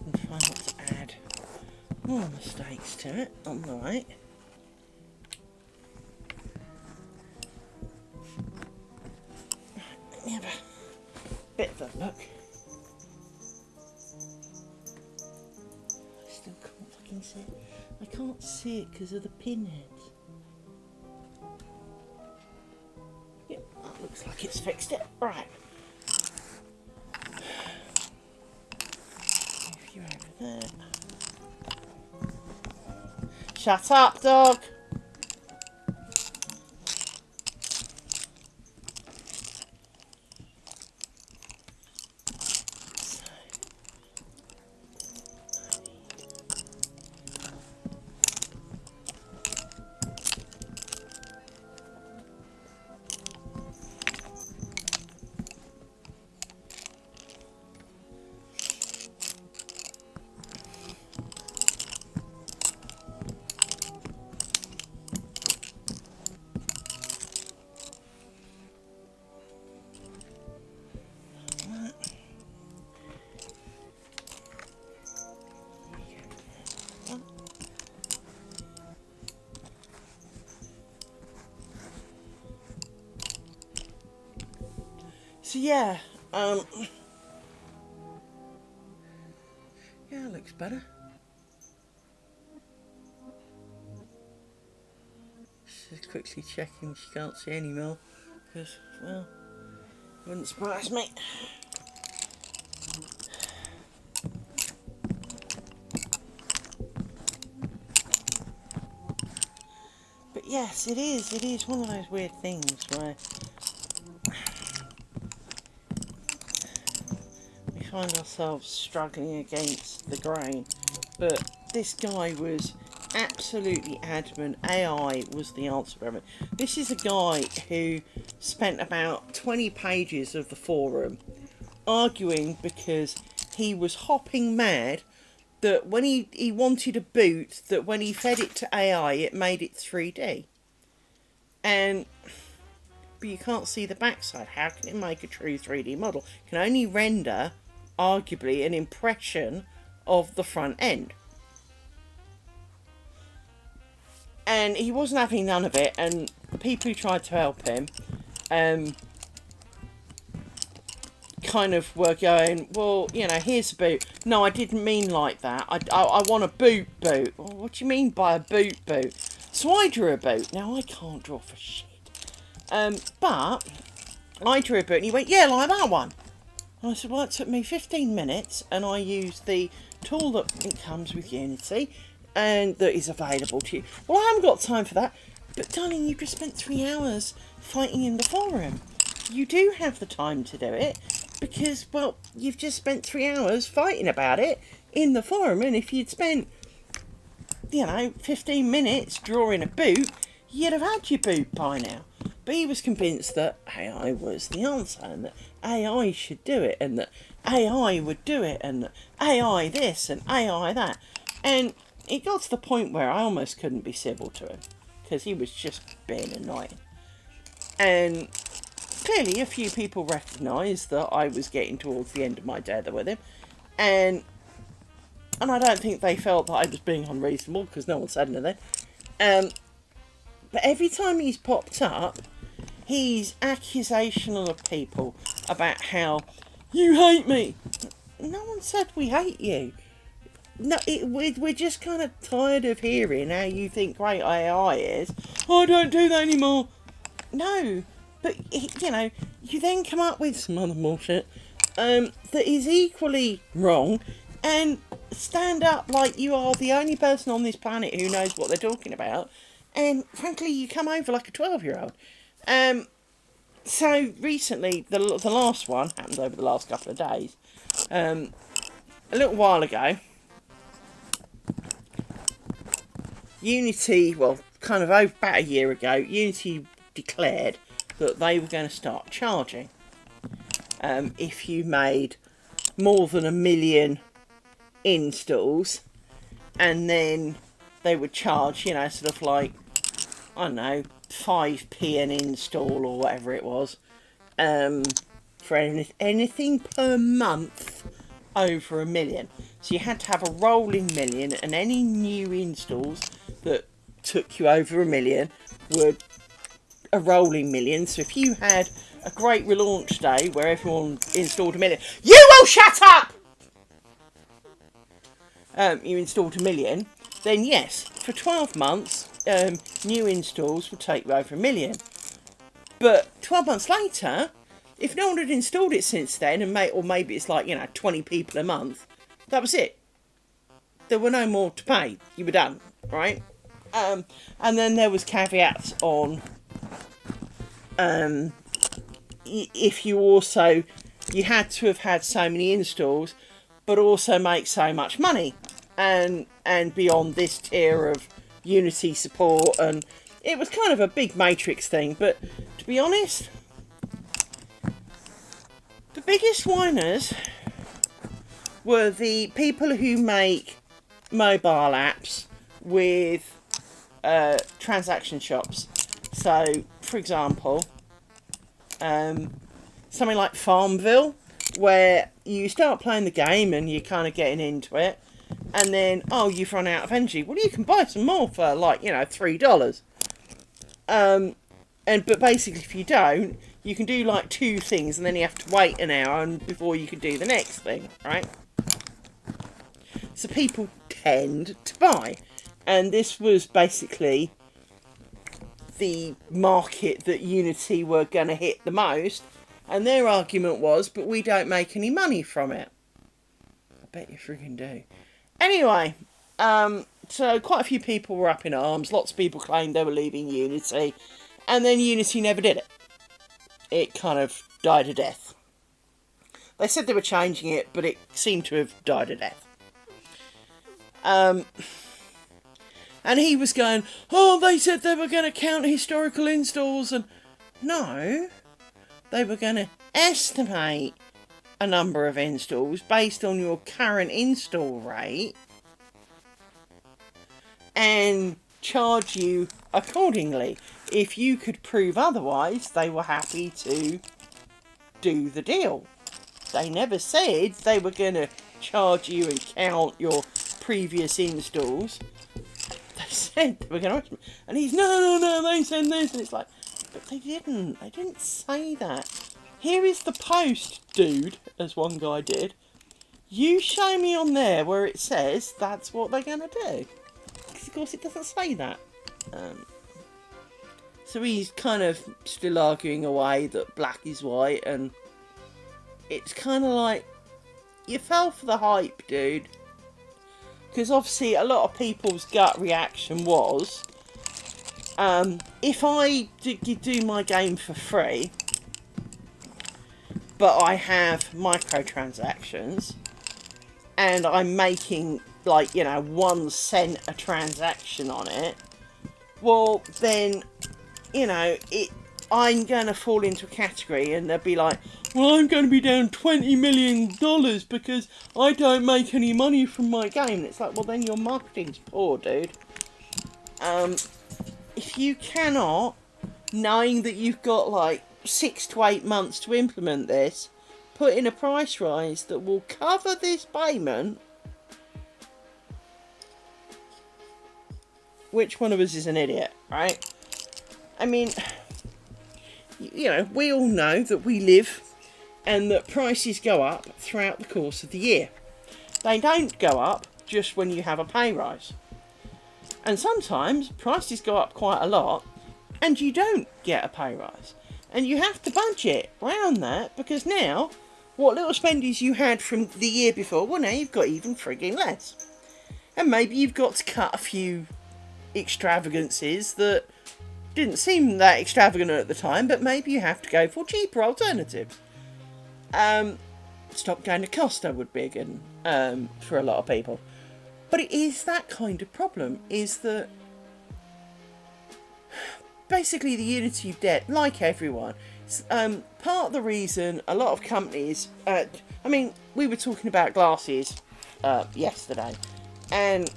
and try not to add more mistakes to it on the right. Let me have a bit of a look. I still can't fucking see it. I can't see it because of the pinheads. Yep, that looks like it's fixed it. Right. Move you over there. Shut up, dog! So yeah, yeah, it looks better. She's quickly checking she can't see any more, because, well, wouldn't surprise me. But yes, it is one of those weird things where find ourselves struggling against the grain. But this guy was absolutely adamant AI was the answer for him. This is a guy who spent about 20 pages of the forum arguing because he was hopping mad that when he wanted a boot, that when he fed it to AI, it made it 3D. But you can't see the backside. How can it make a true 3D model? It can only render, arguably, an impression of the front end. And he wasn't having none of it, and people who tried to help him kind of were going, well, you know, here's a boot. No, I didn't mean like that. I want a boot. Well, what do you mean by a boot? So I drew a boot. Now, I can't draw for shit. But I drew a boot, and he went, yeah, like that one. And I said, well, it took me 15 minutes, and I used the tool that it comes with Unity, and that is available to you. Well, I haven't got time for that. But, darling, you just spent 3 hours fighting in the forum. You do have the time to do it, because, well, you've just spent 3 hours fighting about it in the forum, and if you'd spent, 15 minutes drawing a boot, you'd have had your boot by now. But he was convinced that AI was the answer, and that AI should do it, and that AI would do it, and that AI this and AI that. And it got to the point where I almost couldn't be civil to him, because he was just being annoying. And clearly a few people recognised that I was getting towards the end of my tether with him, and I don't think they felt that I was being unreasonable, because no one said anything. But every time he's popped up, he's accusational of people about how you hate me. No one said we hate you. No, we're just kind of tired of hearing how you think great AI is. I don't do that anymore. No, but you then come up with some other bullshit that is equally wrong, and stand up like you are the only person on this planet who knows what they're talking about. And frankly, you come over like a 12-year-old. So recently, the last one happened over the last couple of days. A little while ago, Unity, well, kind of about a year ago, Unity declared that they were going to start charging if you made more than 1 million installs, and then they would charge, sort of like, I don't know, 5p an install or whatever it was, for anything per month over 1 million. So you had to have a rolling million, and any new installs that took you over 1 million were a rolling million. So if you had a great relaunch day where everyone installed 1 million, you will shut up! You installed 1 million, then yes, for 12 months, new installs will take you over 1 million. But 12 months later, if no one had installed it since then, or maybe it's like, 20 people a month, that was it. There were no more to pay. You were done, right? And then there was caveats on if you had to have had so many installs, but also make so much money, and beyond this tier of Unity support, and it was kind of a big matrix thing. But to be honest, the biggest whiners were the people who make mobile apps with transaction shops. So, for example, something like Farmville, where you start playing the game and you're kind of getting into it, and then, you've run out of energy. Well, you can buy some more for, like, $3. But basically, if you don't, you can do, like, 2 things, and then you have to wait an hour before you can do the next thing, right? So people tend to buy. And this was basically the market that Unity were going to hit the most. And their argument was, but we don't make any money from it. I bet you friggin' do. Anyway, so quite a few people were up in arms. Lots of people claimed they were leaving Unity. And then Unity never did it. It kind of died a death. They said they were changing it, but it seemed to have died a death. And he was going, oh, they said they were going to count historical installs. And no, they were going to estimate a number of installs based on your current install rate and charge you accordingly. If you could prove otherwise, they were happy to do the deal. They never said they were going to charge you and count your previous installs. They said they were going to... And he's, no, they said this. And it's like, but they didn't. They didn't say that. Here is the post, dude, as one guy did. You show me on there where it says that's what they're going to do. Because, of course, it doesn't say that. So he's kind of still arguing away that black is white, and it's kind of like, you fell for the hype, dude. Because obviously a lot of people's gut reaction was, if I do my game for free, but I have microtransactions, and I'm making, like, 1 cent a transaction on it, well, then, I'm going to fall into a category, and they'll be like, well, I'm going to be down $20 million because I don't make any money from my game. And it's like, well, then your marketing's poor, dude. If you cannot, knowing that you've got like 6 to 8 months to implement this, put in a price rise that will cover this payment, which one of us is an idiot, right? I mean, we all know that we live and that prices go up throughout the course of the year. They don't go up just when you have a pay rise. And sometimes prices go up quite a lot and you don't get a pay rise. And you have to budget around that, because now, what little spendies you had from the year before, well, now you've got even frigging less. And maybe you've got to cut a few extravagances that didn't seem that extravagant at the time, but maybe you have to go for cheaper alternatives. Stop going to Costa would be a good for a lot of people. But it is that kind of problem, is that basically the Unity of debt, like everyone, part of the reason a lot of companies, we were talking about glasses yesterday, and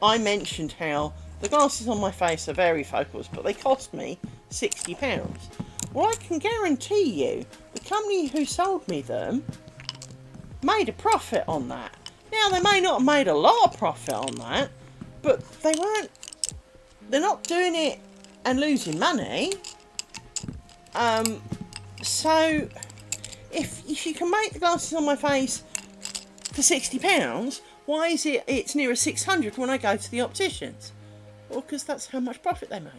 I mentioned how the glasses on my face are varifocals, but they cost me £60. Well, I can guarantee you, the company who sold me them made a profit on that. Now, they may not have made a lot of profit on that, but they're not doing it and losing money. So, if you can make the glasses on my face for £60, why is it's nearer 600 when I go to the opticians? Well, because that's how much profit they make.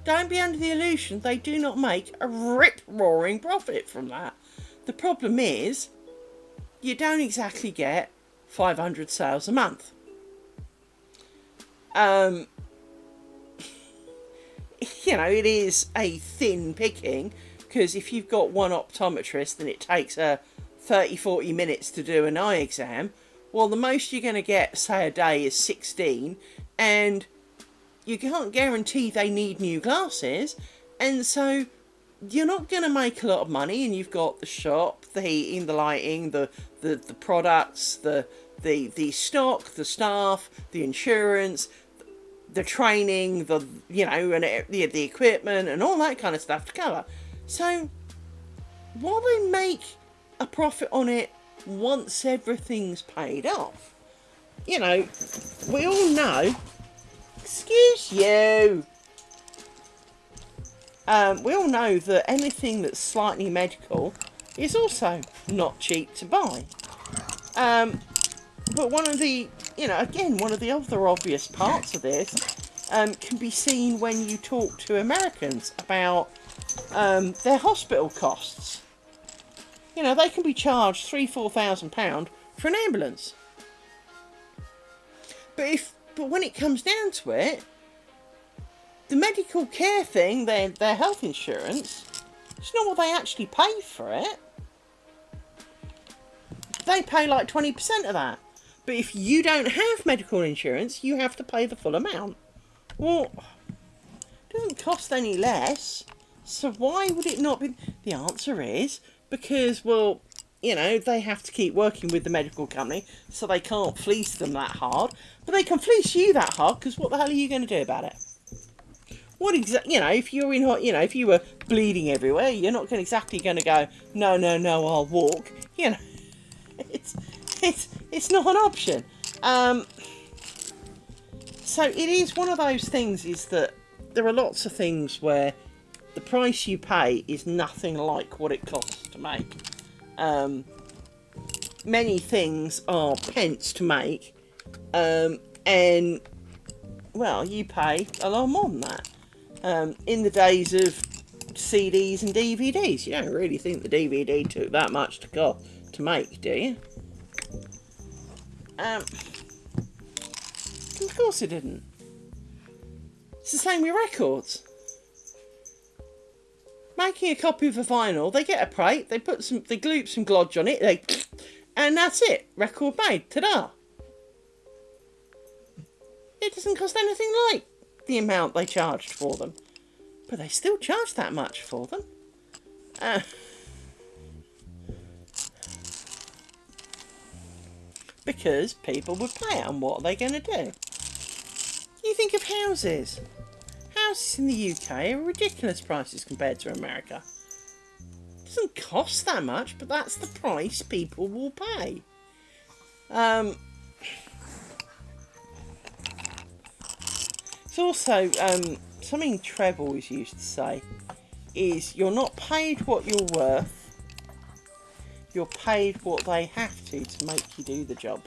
Don't be under the illusion they do not make a rip-roaring profit from that. The problem is, you don't exactly get 500 sales a month. It is a thin picking, because if you've got one optometrist and it takes 30-40 minutes to do an eye exam, well, the most you're going to get, say, a day is 16, and you can't guarantee they need new glasses, and so you're not going to make a lot of money. And you've got the shop, the heating, the lighting, the products, the stock, the staff, the insurance, the training, the equipment, and all that kind of stuff to cover. So while they make a profit on it once everything's paid off, we all know. Excuse you. We all know that anything that's slightly medical is also not cheap to buy. But one of the other obvious parts of this can be seen when you talk to Americans about their hospital costs. They can be charged £3,000-4,000 for an ambulance. But when it comes down to it, the medical care thing, their health insurance, it's not what they actually pay for it. they pay like 20% of that. But if you don't have medical insurance, you have to pay the full amount. Well, it doesn't cost any less. So why would it not be? The answer is because, well, you know, they have to keep working with the medical company, so they can't fleece them that hard. But they can fleece you that hard, because what the hell are you going to do about it? What exactly, you know, if you're in, you know, if you were bleeding everywhere, you're not exactly going to go, no, I'll walk. You know, it's not an option. So it is one of those things, is that there are lots of things where the price you pay is nothing like what it costs to make. Many things are pence to make, and, well, you pay a lot more than that. In the days of CDs and DVDs, you don't really think the DVD took that much to make, do you? Of course it didn't. It's the same with records. Making a copy of a vinyl, they get a plate, they glue some glodge on it, and that's it. Record made. Ta-da! It doesn't cost anything like the amount they charged for them. But they still charge that much for them. Because people would pay it, and what are they going to do? You think of houses. Houses in the UK are ridiculous prices compared to America. It doesn't cost that much, but that's the price people will pay. It's also something Trev always used to say is, you're not paid what you're worth, you're paid what they have to make you do the job.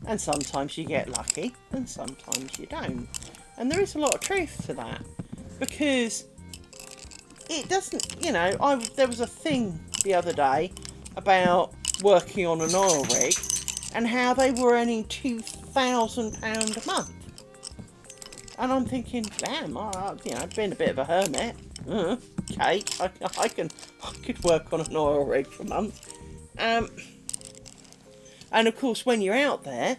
And sometimes you get lucky, and sometimes you don't. And there is a lot of truth to that, because it doesn't, you know, there was a thing the other day about working on an oil rig and how they were earning £2,000 a month. And I'm thinking, damn, you know, I've been a bit of a hermit. Okay, I could work on an oil rig for a month. And of course, when you're out there,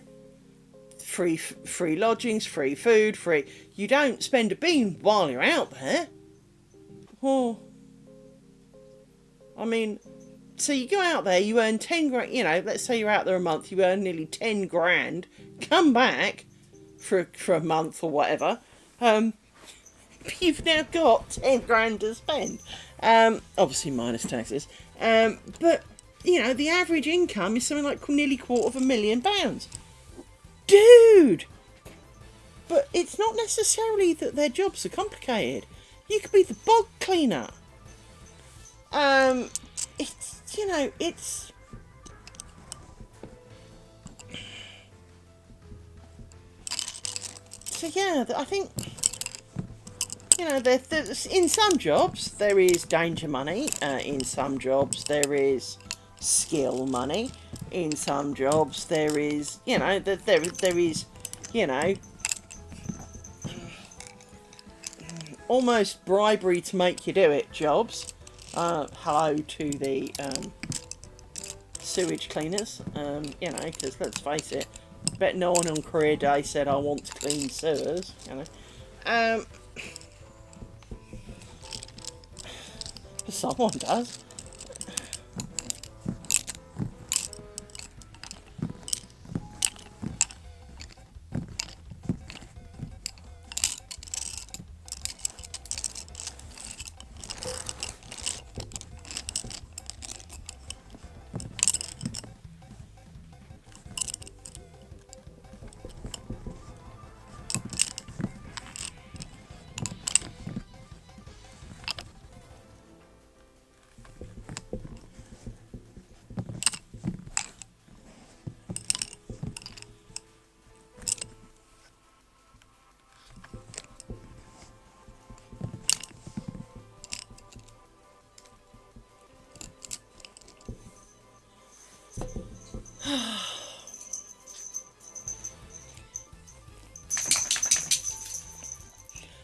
free lodgings, free food, you don't spend a bean while you're out there. Oh, I mean, so you go out there, you earn 10 grand, you know, let's say you're out there a month, you earn nearly 10 grand, come back for a month or whatever, you've now got 10 grand to spend. Obviously minus taxes. But, you know, the average income is something like nearly £250,000. Dude! But it's not necessarily that their jobs are complicated. You could be the bog cleaner. It's, you know, it's... So yeah, I think, you know, there's, in some jobs there is danger money. In some jobs there is skill money. In some jobs there is, you know, there is, you know, almost bribery to make you do it jobs. Hello to the sewage cleaners, you know, because let's face it, I bet no one on career day said I want to clean sewers, you know. But someone does.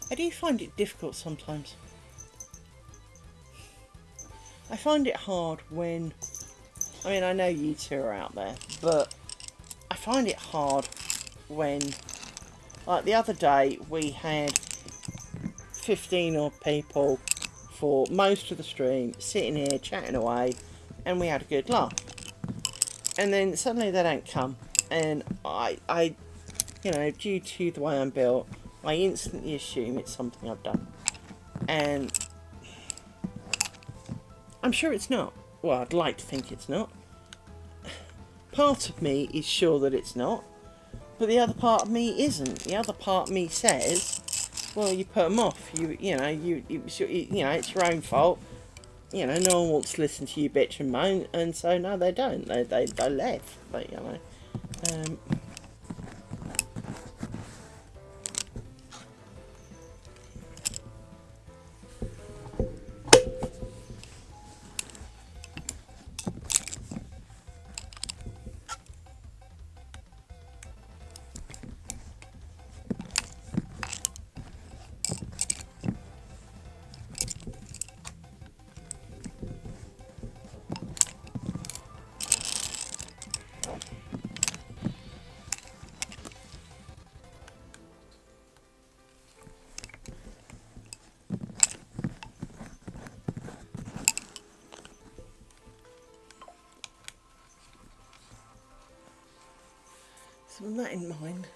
I do find it difficult sometimes. I I find it hard when, I mean, I know you two are out there, but I find it hard when, like the other day, we had 15 odd people for most of the stream sitting here chatting away, and we had a good laugh. And then suddenly they don't come, and I, you know, due to the way I'm built, I instantly assume it's something I've done. And I'm sure it's not. Well, I'd like to think it's not. Part of me is sure that it's not, but the other part of me isn't. The other part of me says, well, you put them off. You know, it's your own fault. You know, no one wants to listen to you bitch and moan, and so no, they don't. They left. But you know, so with that in mind,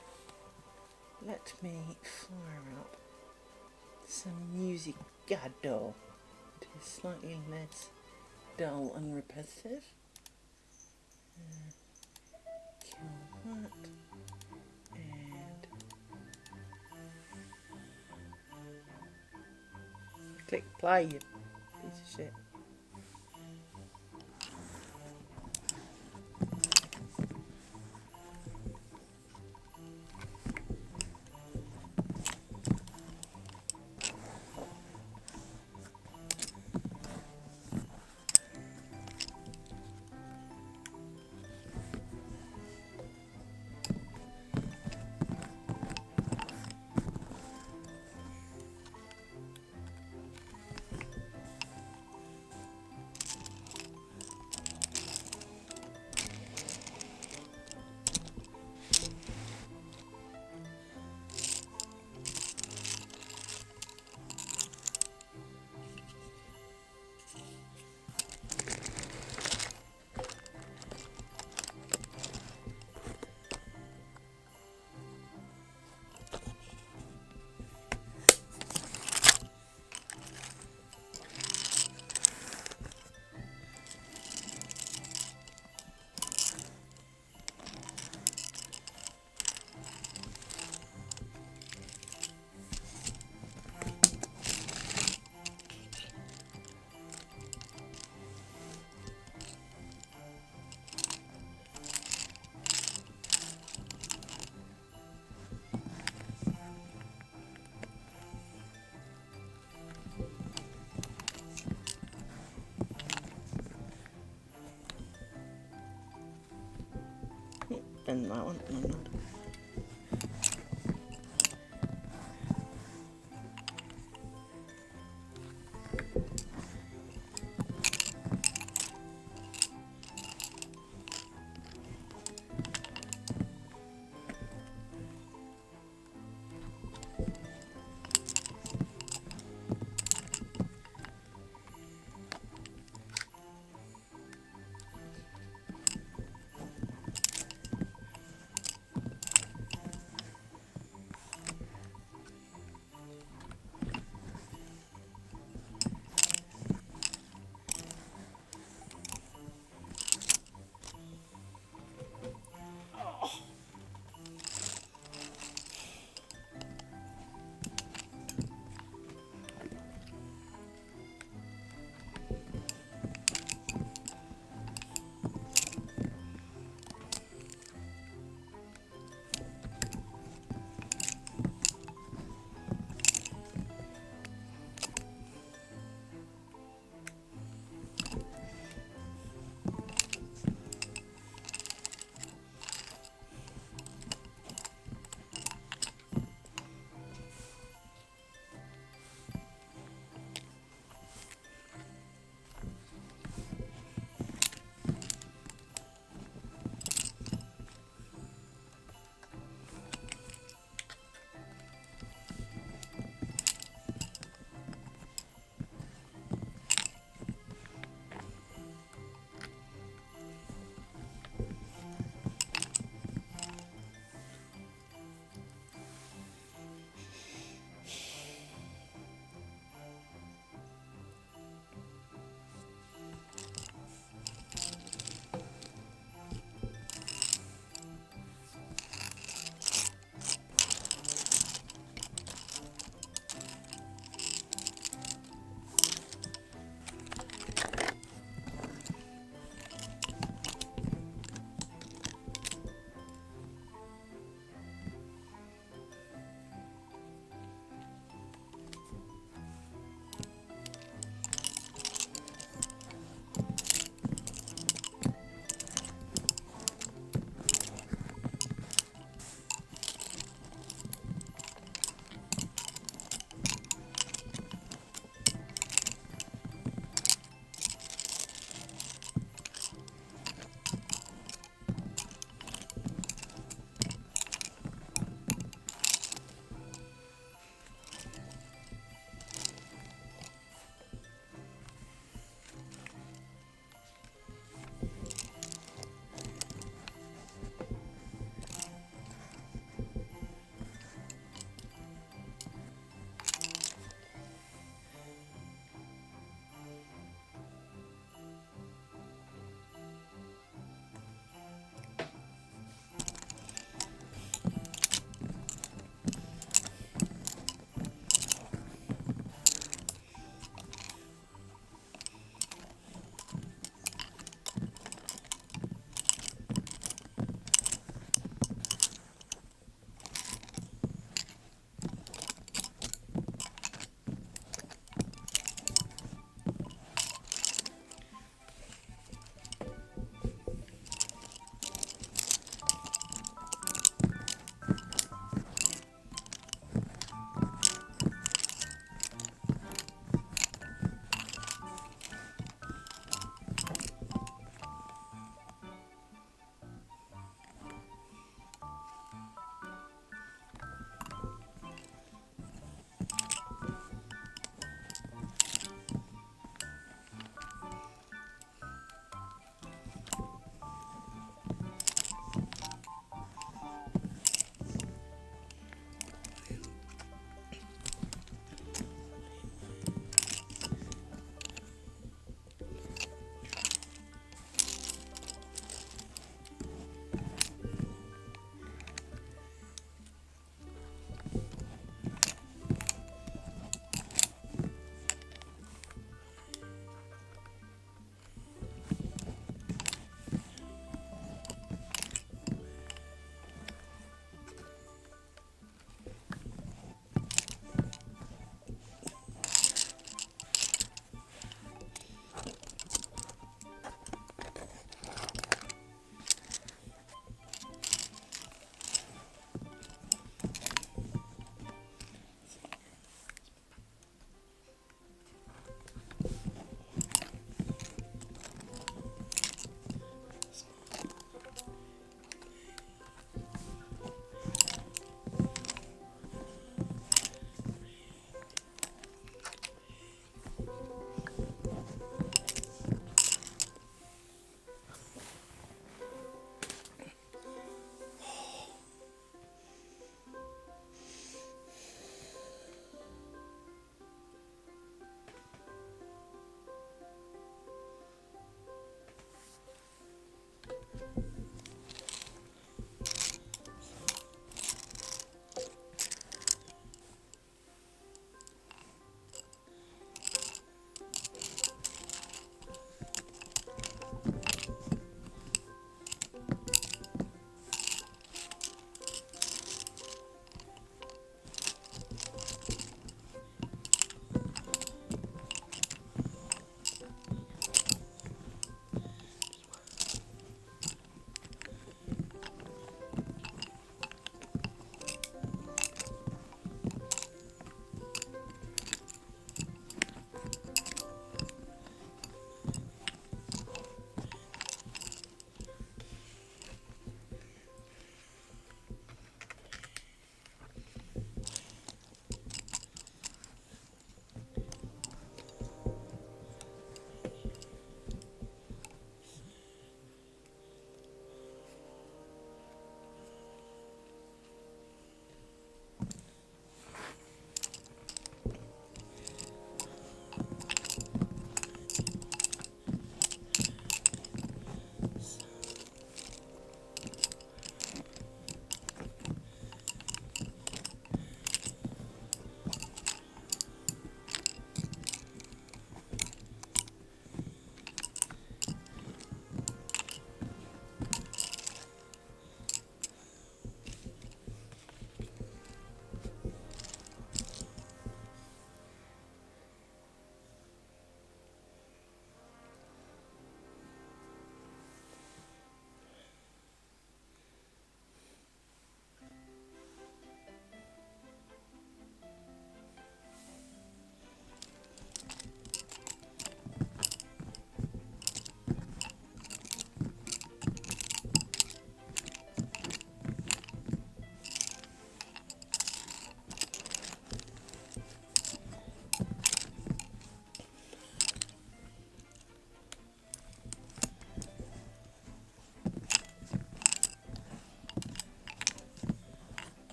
let me fire up some music gado. It is slightly less dull and repetitive. Kill that. And click play, you piece of shit. And that one, and that.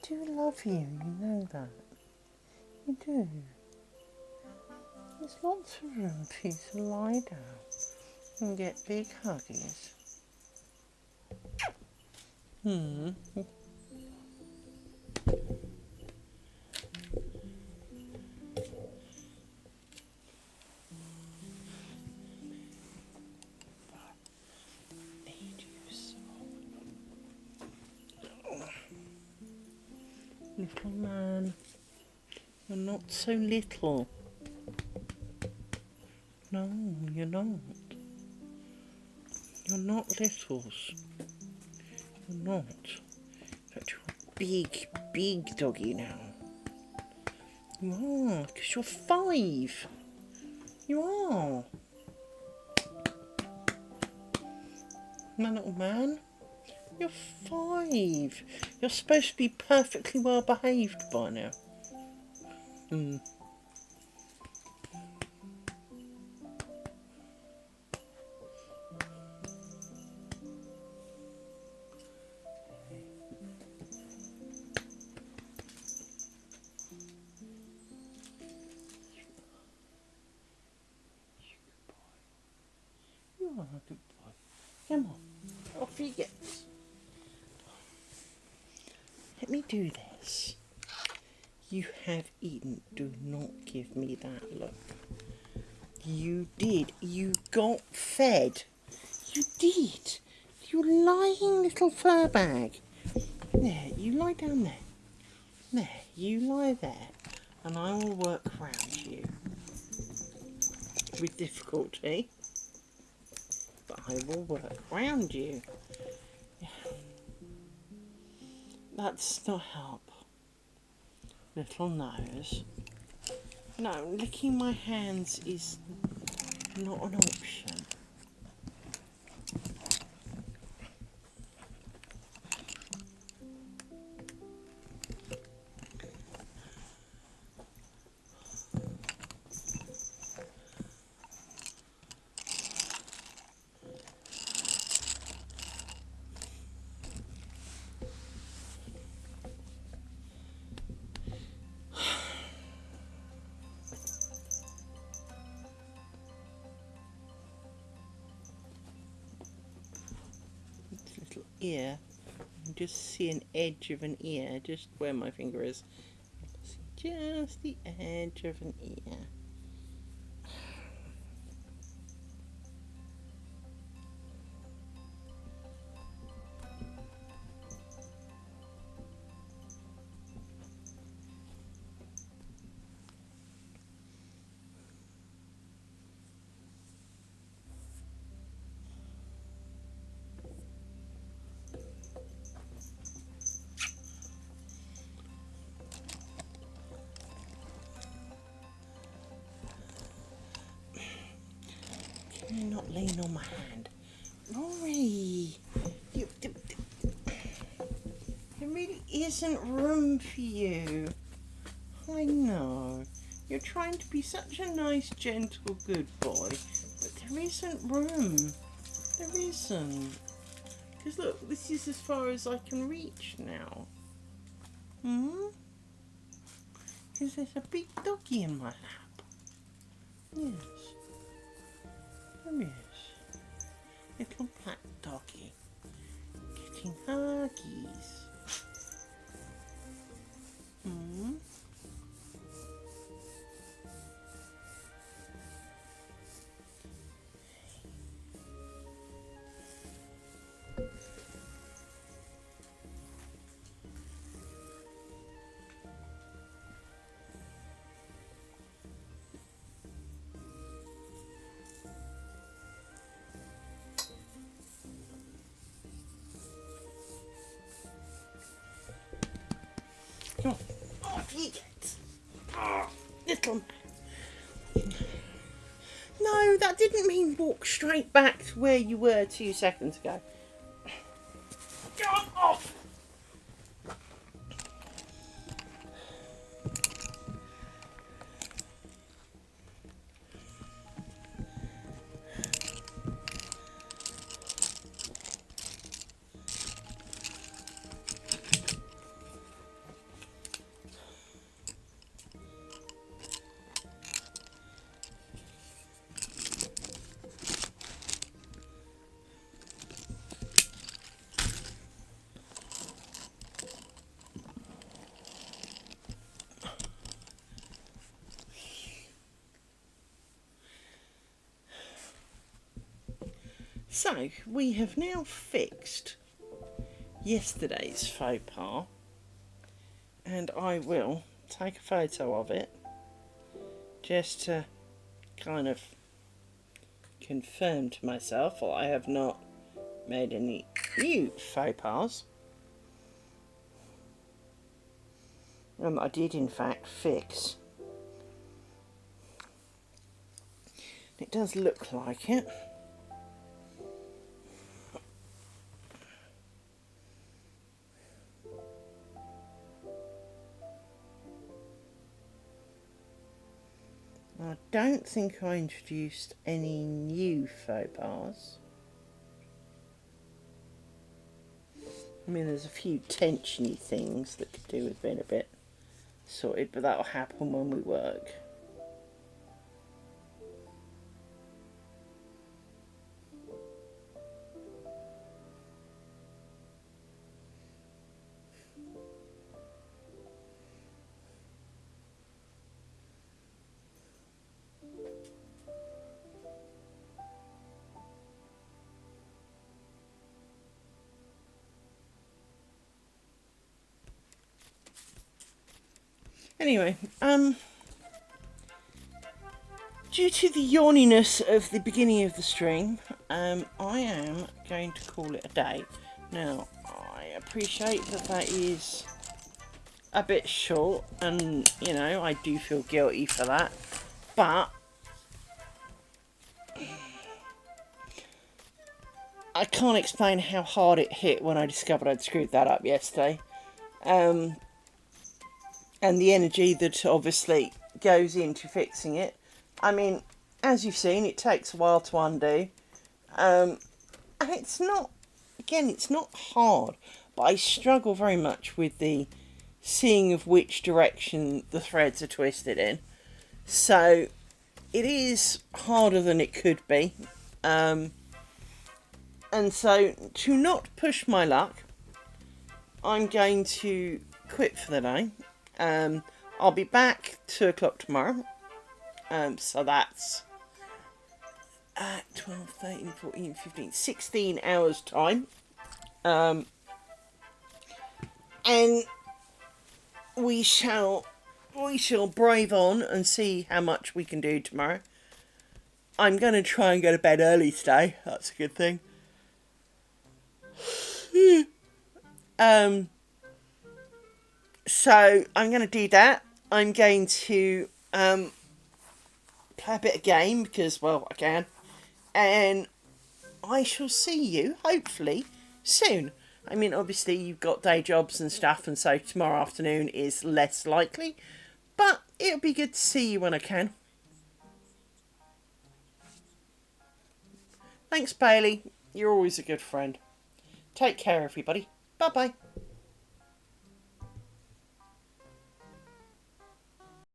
do love you, you know that. You do. There's lots of room for you to lie down and get big huggies. Hmm. Need you so. Little man, you're not so little. No, you're not. You're not littles. You're not. In fact, you're a big, big doggy now. You are, because you're 5. You are. My little man, you're 5. You're supposed to be perfectly well behaved by now. Hmm. You are a good boy. Come on, off you get. Let me do this. You have eaten. Do not give me that look. You did. You got fed. You did. You lying little fur bag. There, you lie down there. There, you lie there. And I will work round you. With difficulty. But I will work round you. That's not help. Little nose. No, licking my hands is not an option. Little ear. You just see an edge of an ear, just where my finger is. Just the edge of an ear. Can you not lean on my hand? Rory! There really isn't room for you. I know. You're trying to be such a nice, gentle, good boy, but there isn't room. There isn't. Because look, this is as far as I can reach now. Because there's a big doggy in my lap. Yes. There is. Little black doggy. Getting huggies. Come on, off you get. Oh, little man. No, that didn't mean walk straight back to where you were 2 seconds ago. Get off! So, we have now fixed yesterday's faux pas, and I will take a photo of it just to kind of confirm to myself that I have not made any new faux pas, and I did in fact fix. It does look like it. I don't think I introduced any new faux pas. I mean, there's a few tensiony things that could do with being a bit sorted, but that'll happen when we work. Anyway, due to the yawniness of the beginning of the stream, I am going to call it a day. Now, I appreciate that that is a bit short, and, you know, I do feel guilty for that, but I can't explain how hard it hit when I discovered I'd screwed that up yesterday. And the energy that obviously goes into fixing it. I mean, as you've seen, it takes a while to undo. And it's not, again, it's not hard, but I struggle very much with the seeing of which direction the threads are twisted in. So it is harder than it could be. And so to not push my luck, I'm going to quit for the day. I'll be back 2 o'clock tomorrow. So that's 12, 13, 14, 15, 16 hours time. And we shall brave on and see how much we can do tomorrow. I'm going to try and go to bed early today. That's a good thing. So I'm going to do that. I'm going to play a bit of game because, well, I can. And I shall see you, hopefully, soon. I mean, obviously, you've got day jobs and stuff, and so tomorrow afternoon is less likely. But it'll be good to see you when I can. Thanks, Bailey. You're always a good friend. Take care, everybody. Bye-bye.